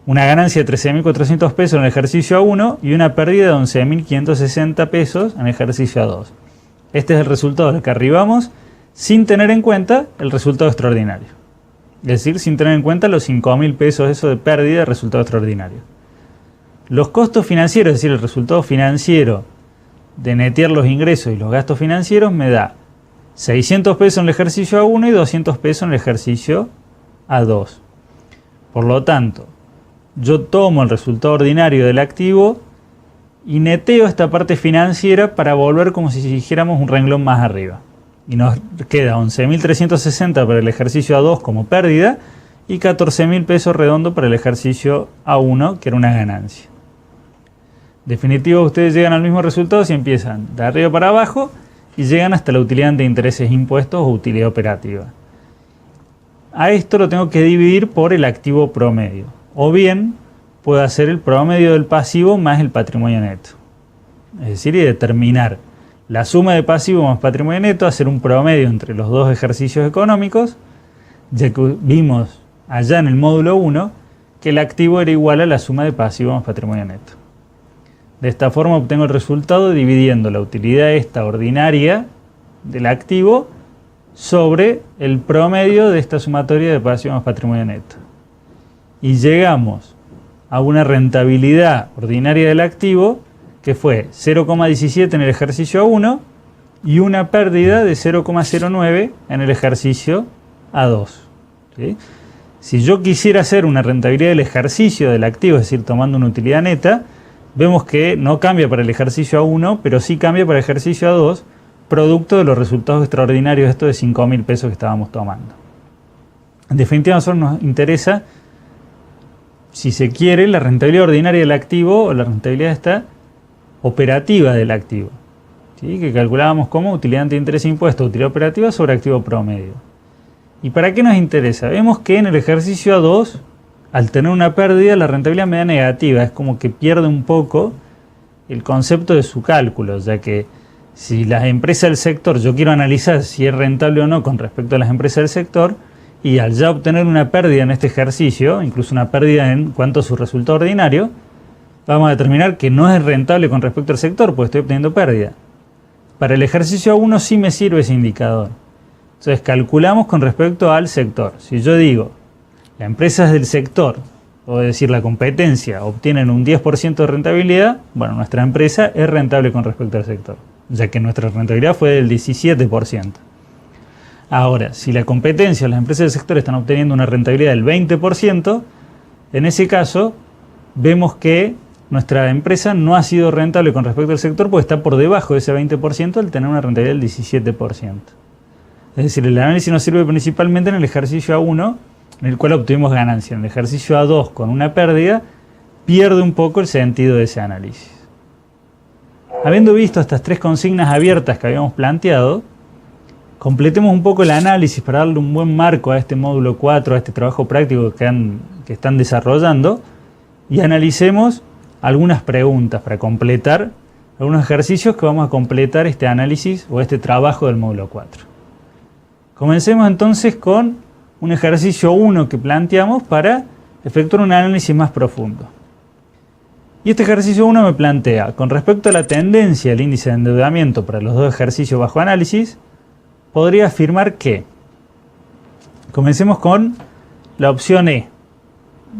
una ganancia de 13.400 pesos en el ejercicio A1 y una pérdida de 11.560 pesos en el ejercicio A2. Este es el resultado al que arribamos sin tener en cuenta el resultado extraordinario. Es decir, sin tener en cuenta los 5.000 pesos eso de pérdida de resultado extraordinario. Los costos financieros, es decir, el resultado financiero de netear los ingresos y los gastos financieros, me da 600 pesos en el ejercicio A1 y 200 pesos en el ejercicio A2. Por lo tanto, yo tomo el resultado ordinario del activo y neteo esta parte financiera para volver como si dijéramos un renglón más arriba. Y nos queda 11.360 para el ejercicio A2 como pérdida y 14.000 pesos redondo para el ejercicio A1, que era una ganancia. Definitivo, ustedes llegan al mismo resultado si empiezan de arriba para abajo y llegan hasta la utilidad ante intereses e impuestos o utilidad operativa. A esto lo tengo que dividir por el activo promedio. O bien puedo hacer el promedio del pasivo más el patrimonio neto. Es decir, y determinar la suma de pasivo más patrimonio neto, hacer un promedio entre los dos ejercicios económicos, ya que vimos allá en el módulo 1 que el activo era igual a la suma de pasivo más patrimonio neto. De esta forma obtengo el resultado dividiendo la utilidad esta ordinaria del activo sobre el promedio de esta sumatoria de pasivo más patrimonio neto. Y llegamos a una rentabilidad ordinaria del activo que fue 0,17 en el ejercicio A1 y una pérdida de 0,09 en el ejercicio A2. ¿Sí? Si yo quisiera hacer una rentabilidad del ejercicio del activo, es decir, tomando una utilidad neta, vemos que no cambia para el ejercicio A1, pero sí cambia para el ejercicio A2, producto de los resultados extraordinarios estos de 5.000 pesos que estábamos tomando. En definitiva, a nosotros nos interesa, si se quiere, la rentabilidad ordinaria del activo o la rentabilidad esta operativa del activo, ¿sí? Que calculábamos como utilidad ante interés e impuesto, utilidad operativa sobre activo promedio. ¿Y para qué nos interesa? Vemos que en el ejercicio A2, al tener una pérdida, la rentabilidad me da negativa, es como que pierde un poco el concepto de su cálculo, ya que si las empresas del sector, yo quiero analizar si es rentable o no con respecto a las empresas del sector, y al ya obtener una pérdida en este ejercicio, incluso una pérdida en cuanto a su resultado ordinario, vamos a determinar que no es rentable con respecto al sector, pues estoy obteniendo pérdida. Para el ejercicio A1 sí me sirve ese indicador. Entonces calculamos con respecto al sector. Si yo digo, las empresas del sector, o decir la competencia, obtienen un 10% de rentabilidad, bueno, nuestra empresa es rentable con respecto al sector, ya que nuestra rentabilidad fue del 17%. Ahora, si la competencia o las empresas del sector están obteniendo una rentabilidad del 20%, en ese caso vemos que nuestra empresa no ha sido rentable con respecto al sector porque está por debajo de ese 20% al tener una rentabilidad del 17%. Es decir, el análisis nos sirve principalmente en el ejercicio A1, en el cual obtuvimos ganancia. En el ejercicio A2, con una pérdida, pierde un poco el sentido de ese análisis. Habiendo visto estas tres consignas abiertas que habíamos planteado, Completemos un poco el análisis para darle un buen marco a este módulo 4, a este trabajo práctico que están desarrollando, y analicemos algunas preguntas para completar algunos ejercicios que vamos a completar este análisis o este trabajo del módulo 4. Comencemos entonces con un ejercicio 1 que planteamos para efectuar un análisis más profundo. Y este ejercicio 1 me plantea, con respecto a la tendencia del índice de endeudamiento para los dos ejercicios bajo análisis, podría afirmar que, comencemos con la opción E.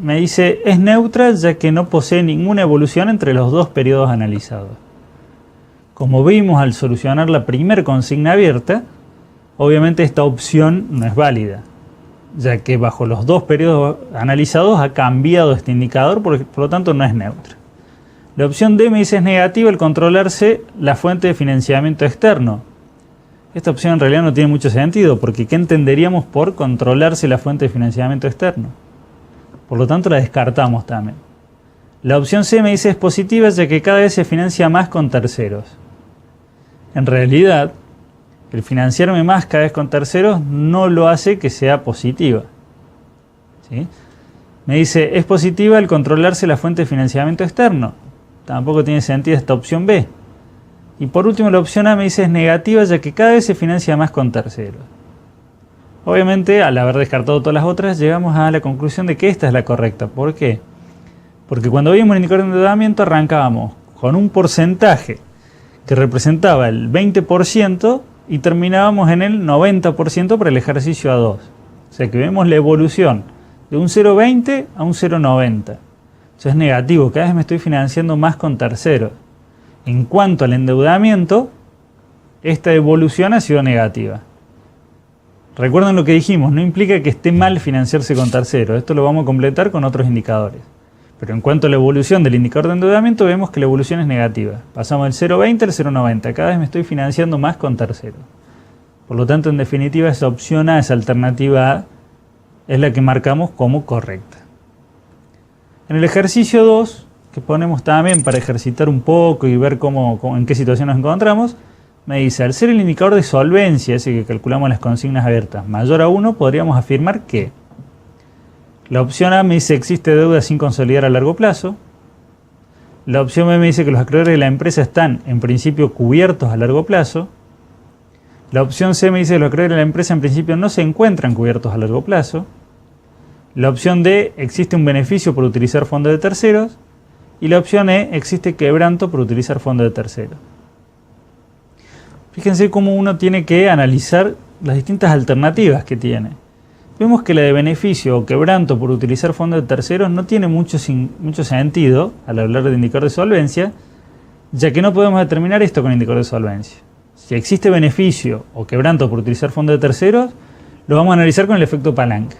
Me dice, es neutra ya que no posee ninguna evolución entre los dos periodos analizados. Como vimos al solucionar la primera consigna abierta, obviamente esta opción no es válida, ya que bajo los dos periodos analizados ha cambiado este indicador, por lo tanto no es neutra. La opción D me dice es negativa al controlarse la fuente de financiamiento externo. Esta opción en realidad no tiene mucho sentido, porque ¿qué entenderíamos por controlarse la fuente de financiamiento externo? Por lo tanto la descartamos también. La opción C me dice es positiva ya que cada vez se financia más con terceros. En realidad, el financiarme más cada vez con terceros no lo hace que sea positiva. ¿Sí? Me dice es positiva al controlarse la fuente de financiamiento externo. Tampoco tiene sentido esta opción B. Y por último la opción A me dice es negativa ya que cada vez se financia más con terceros. Obviamente al haber descartado todas las otras llegamos a la conclusión de que esta es la correcta. ¿Por qué? Porque cuando vimos el indicador de endeudamiento arrancábamos con un porcentaje que representaba el 20% y terminábamos en el 90% para el ejercicio A2. O sea que vemos la evolución de un 0,20 a un 0,90. Eso es negativo, cada vez me estoy financiando más con terceros. En cuanto al endeudamiento, esta evolución ha sido negativa. Recuerden lo que dijimos, no implica que esté mal financiarse con terceros. Esto lo vamos a completar con otros indicadores. Pero en cuanto a la evolución del indicador de endeudamiento, vemos que la evolución es negativa. Pasamos del 0,20 al 0,90. Cada vez me estoy financiando más con terceros. Por lo tanto, en definitiva, esa opción A, esa alternativa A, es la que marcamos como correcta. En el ejercicio 2, que ponemos también para ejercitar un poco y ver en qué situación nos encontramos, me dice, al ser el indicador de solvencia, ese que calculamos las consignas abiertas, mayor a 1, podríamos afirmar que la opción A me dice existe deuda sin consolidar a largo plazo. La opción B me dice que los acreedores de la empresa están en principio cubiertos a largo plazo. La opción C me dice que los acreedores de la empresa en principio no se encuentran cubiertos a largo plazo. La opción D, existe un beneficio por utilizar fondos de terceros. Y la opción E, existe quebranto por utilizar fondos de terceros. Fíjense cómo uno tiene que analizar las distintas alternativas que tiene. Vemos que la de beneficio o quebranto por utilizar fondos de terceros no tiene mucho sentido al hablar de indicador de solvencia, ya que no podemos determinar esto con indicador de solvencia. Si existe beneficio o quebranto por utilizar fondos de terceros, lo vamos a analizar con el efecto palanca.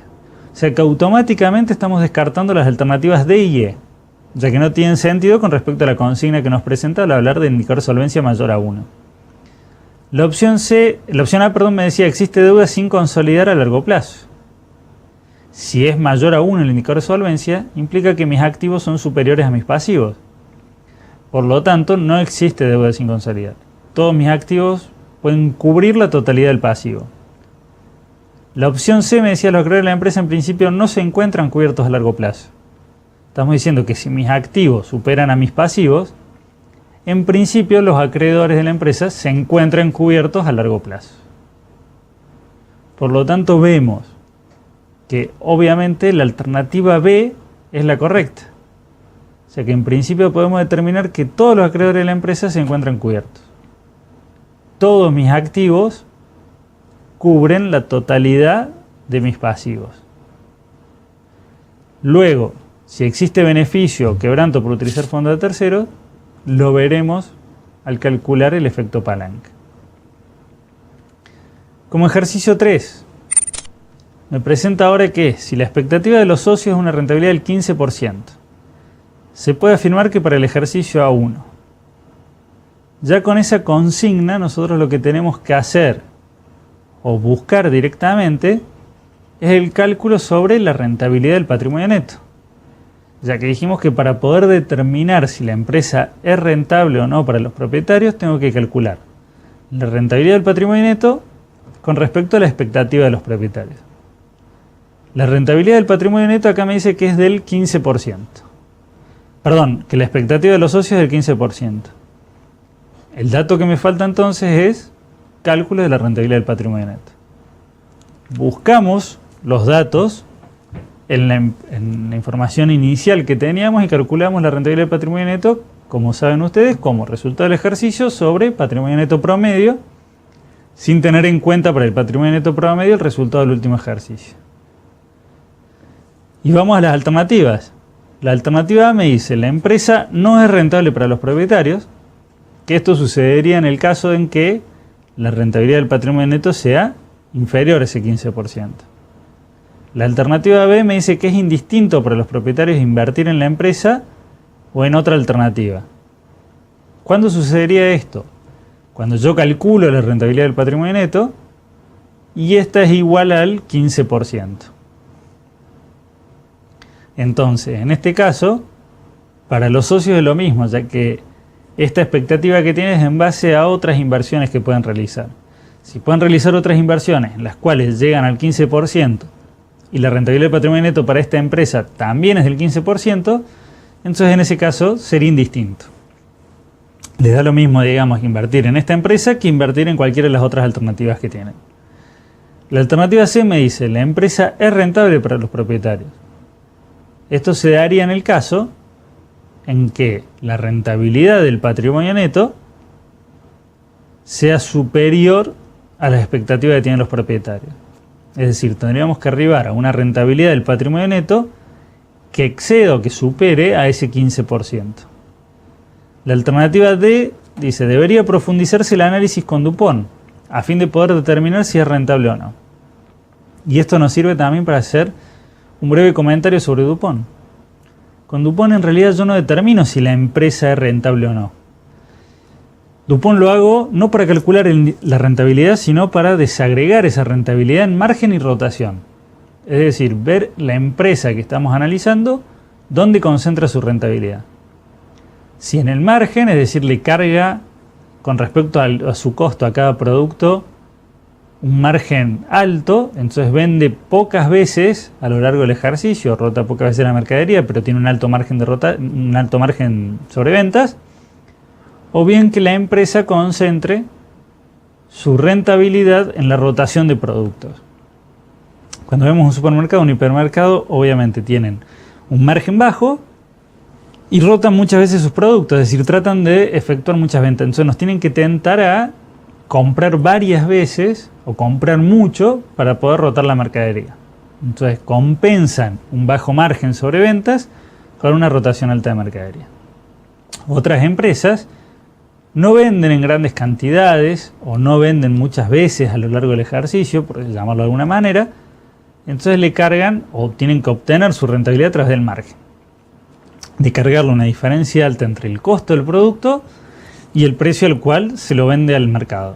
O sea que automáticamente estamos descartando las alternativas D y E, ya que no tienen sentido con respecto a la consigna que nos presenta al hablar de indicador de solvencia mayor a 1. La opción A, me decía existe deuda sin consolidar a largo plazo. Si es mayor a 1 el indicador de solvencia, implica que mis activos son superiores a mis pasivos. Por lo tanto, no existe deuda sin consolidar. Todos mis activos pueden cubrir la totalidad del pasivo. La opción C me decía los acreedores de la empresa en principio no se encuentran cubiertos a largo plazo. Estamos diciendo que si mis activos superan a mis pasivos, en principio los acreedores de la empresa se encuentran cubiertos a largo plazo. Por lo tanto, vemos que obviamente la alternativa B es la correcta. O sea que en principio podemos determinar que todos los acreedores de la empresa se encuentran cubiertos. Todos mis activos cubren la totalidad de mis pasivos. Luego, si existe beneficio o quebranto por utilizar fondos de terceros, lo veremos al calcular el efecto palanca. Como ejercicio 3, me presenta ahora que si la expectativa de los socios es una rentabilidad del 15%, se puede afirmar que para el ejercicio A1. Ya con esa consigna nosotros lo que tenemos que hacer o buscar directamente es el cálculo sobre la rentabilidad del patrimonio neto. Ya que dijimos que para poder determinar si la empresa es rentable o no para los propietarios, tengo que calcular la rentabilidad del patrimonio neto con respecto a la expectativa de los propietarios. La rentabilidad del patrimonio neto acá me dice que es del 15%. Perdón, que la expectativa de los socios es del 15%. El dato que me falta entonces es cálculo de la rentabilidad del patrimonio neto. Buscamos los datos en la información inicial que teníamos y calculamos la rentabilidad del patrimonio neto, como saben ustedes, como resultado del ejercicio sobre patrimonio neto promedio, sin tener en cuenta para el patrimonio neto promedio el resultado del último ejercicio. Y vamos a las alternativas. La alternativa A me dice, la empresa no es rentable para los propietarios, que esto sucedería en el caso en que la rentabilidad del patrimonio neto sea inferior a ese 15%. La alternativa B me dice que es indistinto para los propietarios invertir en la empresa o en otra alternativa. ¿Cuándo sucedería esto? Cuando yo calculo la rentabilidad del patrimonio neto y esta es igual al 15%. Entonces, en este caso, para los socios es lo mismo, ya que esta expectativa que tienen es en base a otras inversiones que pueden realizar. Si pueden realizar otras inversiones en las cuales llegan al 15% y la rentabilidad del patrimonio neto para esta empresa también es del 15%, entonces en ese caso sería indistinto. Les da lo mismo, digamos, invertir en esta empresa que invertir en cualquiera de las otras alternativas que tienen. La alternativa C me dice, la empresa es rentable para los propietarios. Esto se daría en el caso en que la rentabilidad del patrimonio neto sea superior a las expectativas que tienen los propietarios. Es decir, tendríamos que arribar a una rentabilidad del patrimonio neto que exceda o que supere a ese 15%. La alternativa D dice, debería profundizarse el análisis con Dupont a fin de poder determinar si es rentable o no. Y esto nos sirve también para hacer un breve comentario sobre Dupont. Con Dupont en realidad yo no determino si la empresa es rentable o no. Dupont lo hago no para calcular la rentabilidad, sino para desagregar esa rentabilidad en margen y rotación. Es decir, ver la empresa que estamos analizando, dónde concentra su rentabilidad. Si en el margen, es decir, le carga con respecto a su costo a cada producto un margen alto, entonces vende pocas veces a lo largo del ejercicio, rota pocas veces la mercadería, pero tiene un alto margen sobre ventas. O bien que la empresa concentre su rentabilidad en la rotación de productos. Cuando vemos un supermercado o un hipermercado, obviamente tienen un margen bajo y rotan muchas veces sus productos, es decir, tratan de efectuar muchas ventas. Entonces nos tienen que tentar a comprar varias veces o comprar mucho para poder rotar la mercadería. Entonces compensan un bajo margen sobre ventas con una rotación alta de mercadería. Otras empresas no venden en grandes cantidades o no venden muchas veces a lo largo del ejercicio, por llamarlo de alguna manera, entonces le cargan o tienen que obtener su rentabilidad a través del margen. De cargarle una diferencia alta entre el costo del producto y el precio al cual se lo vende al mercado.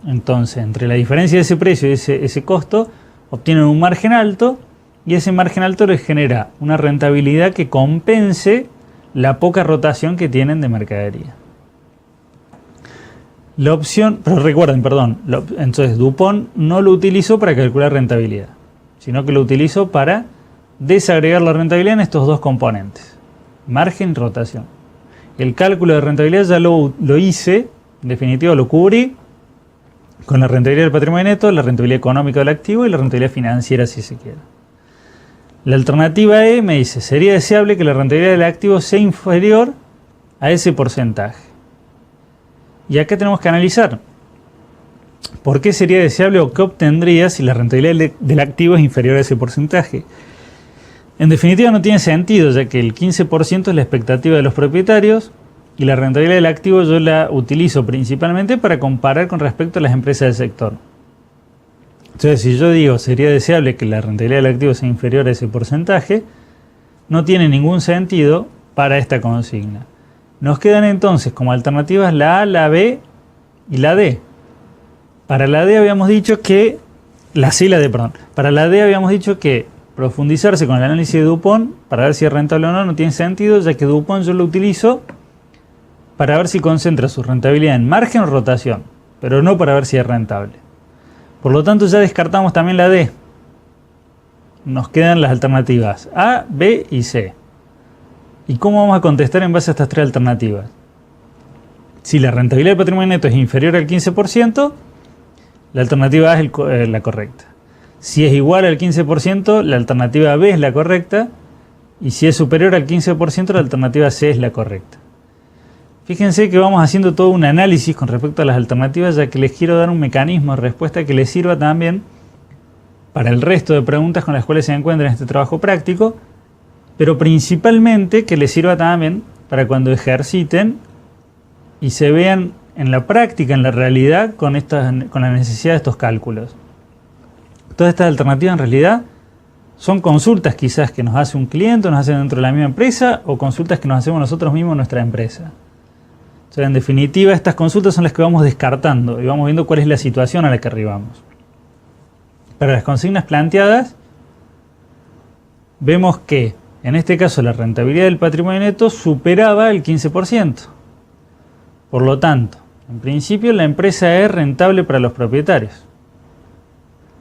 Entonces, entre la diferencia de ese precio y ese costo, obtienen un margen alto y ese margen alto les genera una rentabilidad que compense la poca rotación que tienen de mercadería. La opción, pero recuerden, entonces Dupont no lo utilizó para calcular rentabilidad, sino que lo utilizó para desagregar la rentabilidad en estos dos componentes, margen y rotación. El cálculo de rentabilidad ya lo hice, en definitiva lo cubrí con la rentabilidad del patrimonio neto, la rentabilidad económica del activo y la rentabilidad financiera si se quiere. La alternativa E me dice, sería deseable que la rentabilidad del activo sea inferior a ese porcentaje. Y acá tenemos que analizar por qué sería deseable o qué obtendría si la rentabilidad del activo es inferior a ese porcentaje. En definitiva no tiene sentido, ya que el 15% es la expectativa de los propietarios y la rentabilidad del activo yo la utilizo principalmente para comparar con respecto a las empresas del sector. Entonces, si yo digo sería deseable que la rentabilidad del activo sea inferior a ese porcentaje, no tiene ningún sentido para esta consigna. Nos quedan entonces como alternativas la A, la B y la D. Para la D habíamos dicho que, la C y la D, perdón. Para la D habíamos dicho que profundizarse con el análisis de Dupont para ver si es rentable o no tiene sentido, ya que Dupont yo lo utilizo para ver si concentra su rentabilidad en margen o rotación, pero no para ver si es rentable. Por lo tanto, ya descartamos también la D. Nos quedan las alternativas A, B y C. ¿Y cómo vamos a contestar en base a estas tres alternativas? Si la rentabilidad del patrimonio neto es inferior al 15%, la alternativa A es la correcta. Si es igual al 15%, la alternativa B es la correcta. Y si es superior al 15%, la alternativa C es la correcta. Fíjense que vamos haciendo todo un análisis con respecto a las alternativas, ya que les quiero dar un mecanismo de respuesta que les sirva también para el resto de preguntas con las cuales se encuentran en este trabajo práctico, pero principalmente que les sirva también para cuando ejerciten y se vean en la práctica, en la realidad, con la necesidad de estos cálculos. Todas estas alternativas en realidad son consultas quizás que nos hace un cliente, nos hacen dentro de la misma empresa, o consultas que nos hacemos nosotros mismos en nuestra empresa. O sea, en definitiva, estas consultas son las que vamos descartando y vamos viendo cuál es la situación a la que arribamos. Para las consignas planteadas, vemos que, en este caso, la rentabilidad del patrimonio neto superaba el 15%. Por lo tanto, en principio, la empresa es rentable para los propietarios,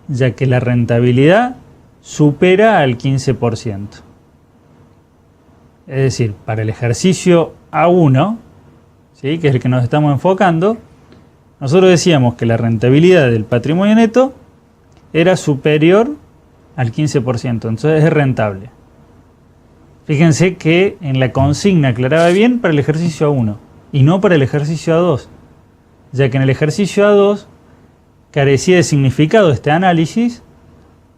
ya que la rentabilidad supera al 15%. Es decir, para el ejercicio A1, ¿sí?, que es el que nos estamos enfocando, nosotros decíamos que la rentabilidad del patrimonio neto era superior al 15%, entonces es rentable. Fíjense que en la consigna aclaraba bien para el ejercicio A1 y no para el ejercicio A2, ya que en el ejercicio A2 carecía de significado este análisis,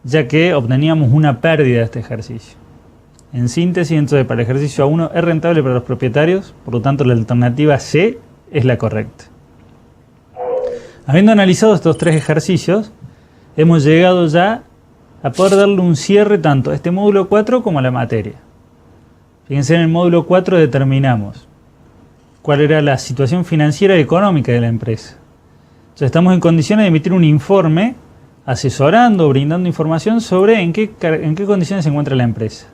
ya que obteníamos una pérdida de este ejercicio. En síntesis, entonces, para el ejercicio A1 es rentable para los propietarios, por lo tanto la alternativa C es la correcta. Habiendo analizado estos tres ejercicios, hemos llegado ya a poder darle un cierre tanto a este módulo 4 como a la materia. Fíjense, en el módulo 4 determinamos cuál era la situación financiera y económica de la empresa. Entonces estamos en condiciones de emitir un informe asesorando, brindando información sobre en qué condiciones se encuentra la empresa.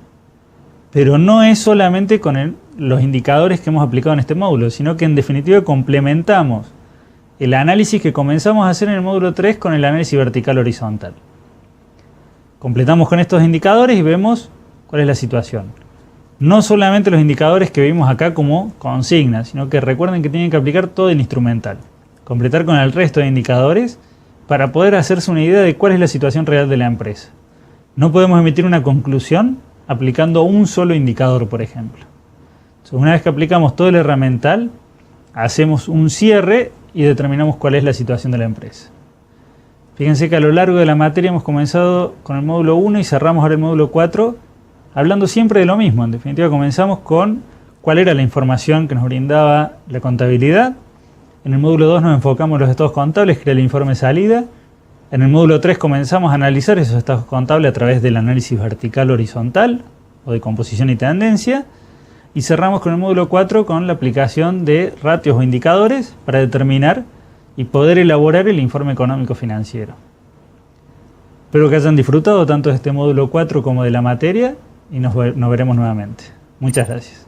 Pero no es solamente con los indicadores que hemos aplicado en este módulo, sino que en definitiva complementamos el análisis que comenzamos a hacer en el módulo 3 con el análisis vertical horizontal. Completamos con estos indicadores y vemos cuál es la situación. No solamente los indicadores que vimos acá como consignas, sino que recuerden que tienen que aplicar todo el instrumental. Completar con el resto de indicadores para poder hacerse una idea de cuál es la situación real de la empresa. No podemos emitir una conclusión aplicando un solo indicador, por ejemplo. Entonces, una vez que aplicamos todo el herramental, hacemos un cierre y determinamos cuál es la situación de la empresa. Fíjense que a lo largo de la materia hemos comenzado con el módulo 1 y cerramos ahora el módulo 4, hablando siempre de lo mismo. En definitiva, comenzamos con cuál era la información que nos brindaba la contabilidad. En el módulo 2 nos enfocamos en los estados contables, que era el informe de salida. En el módulo 3 comenzamos a analizar esos estados contables a través del análisis vertical horizontal o de composición y tendencia. Y cerramos con el módulo 4 con la aplicación de ratios o indicadores para determinar y poder elaborar el informe económico financiero. Espero que hayan disfrutado tanto de este módulo 4 como de la materia y nos veremos nuevamente. Muchas gracias.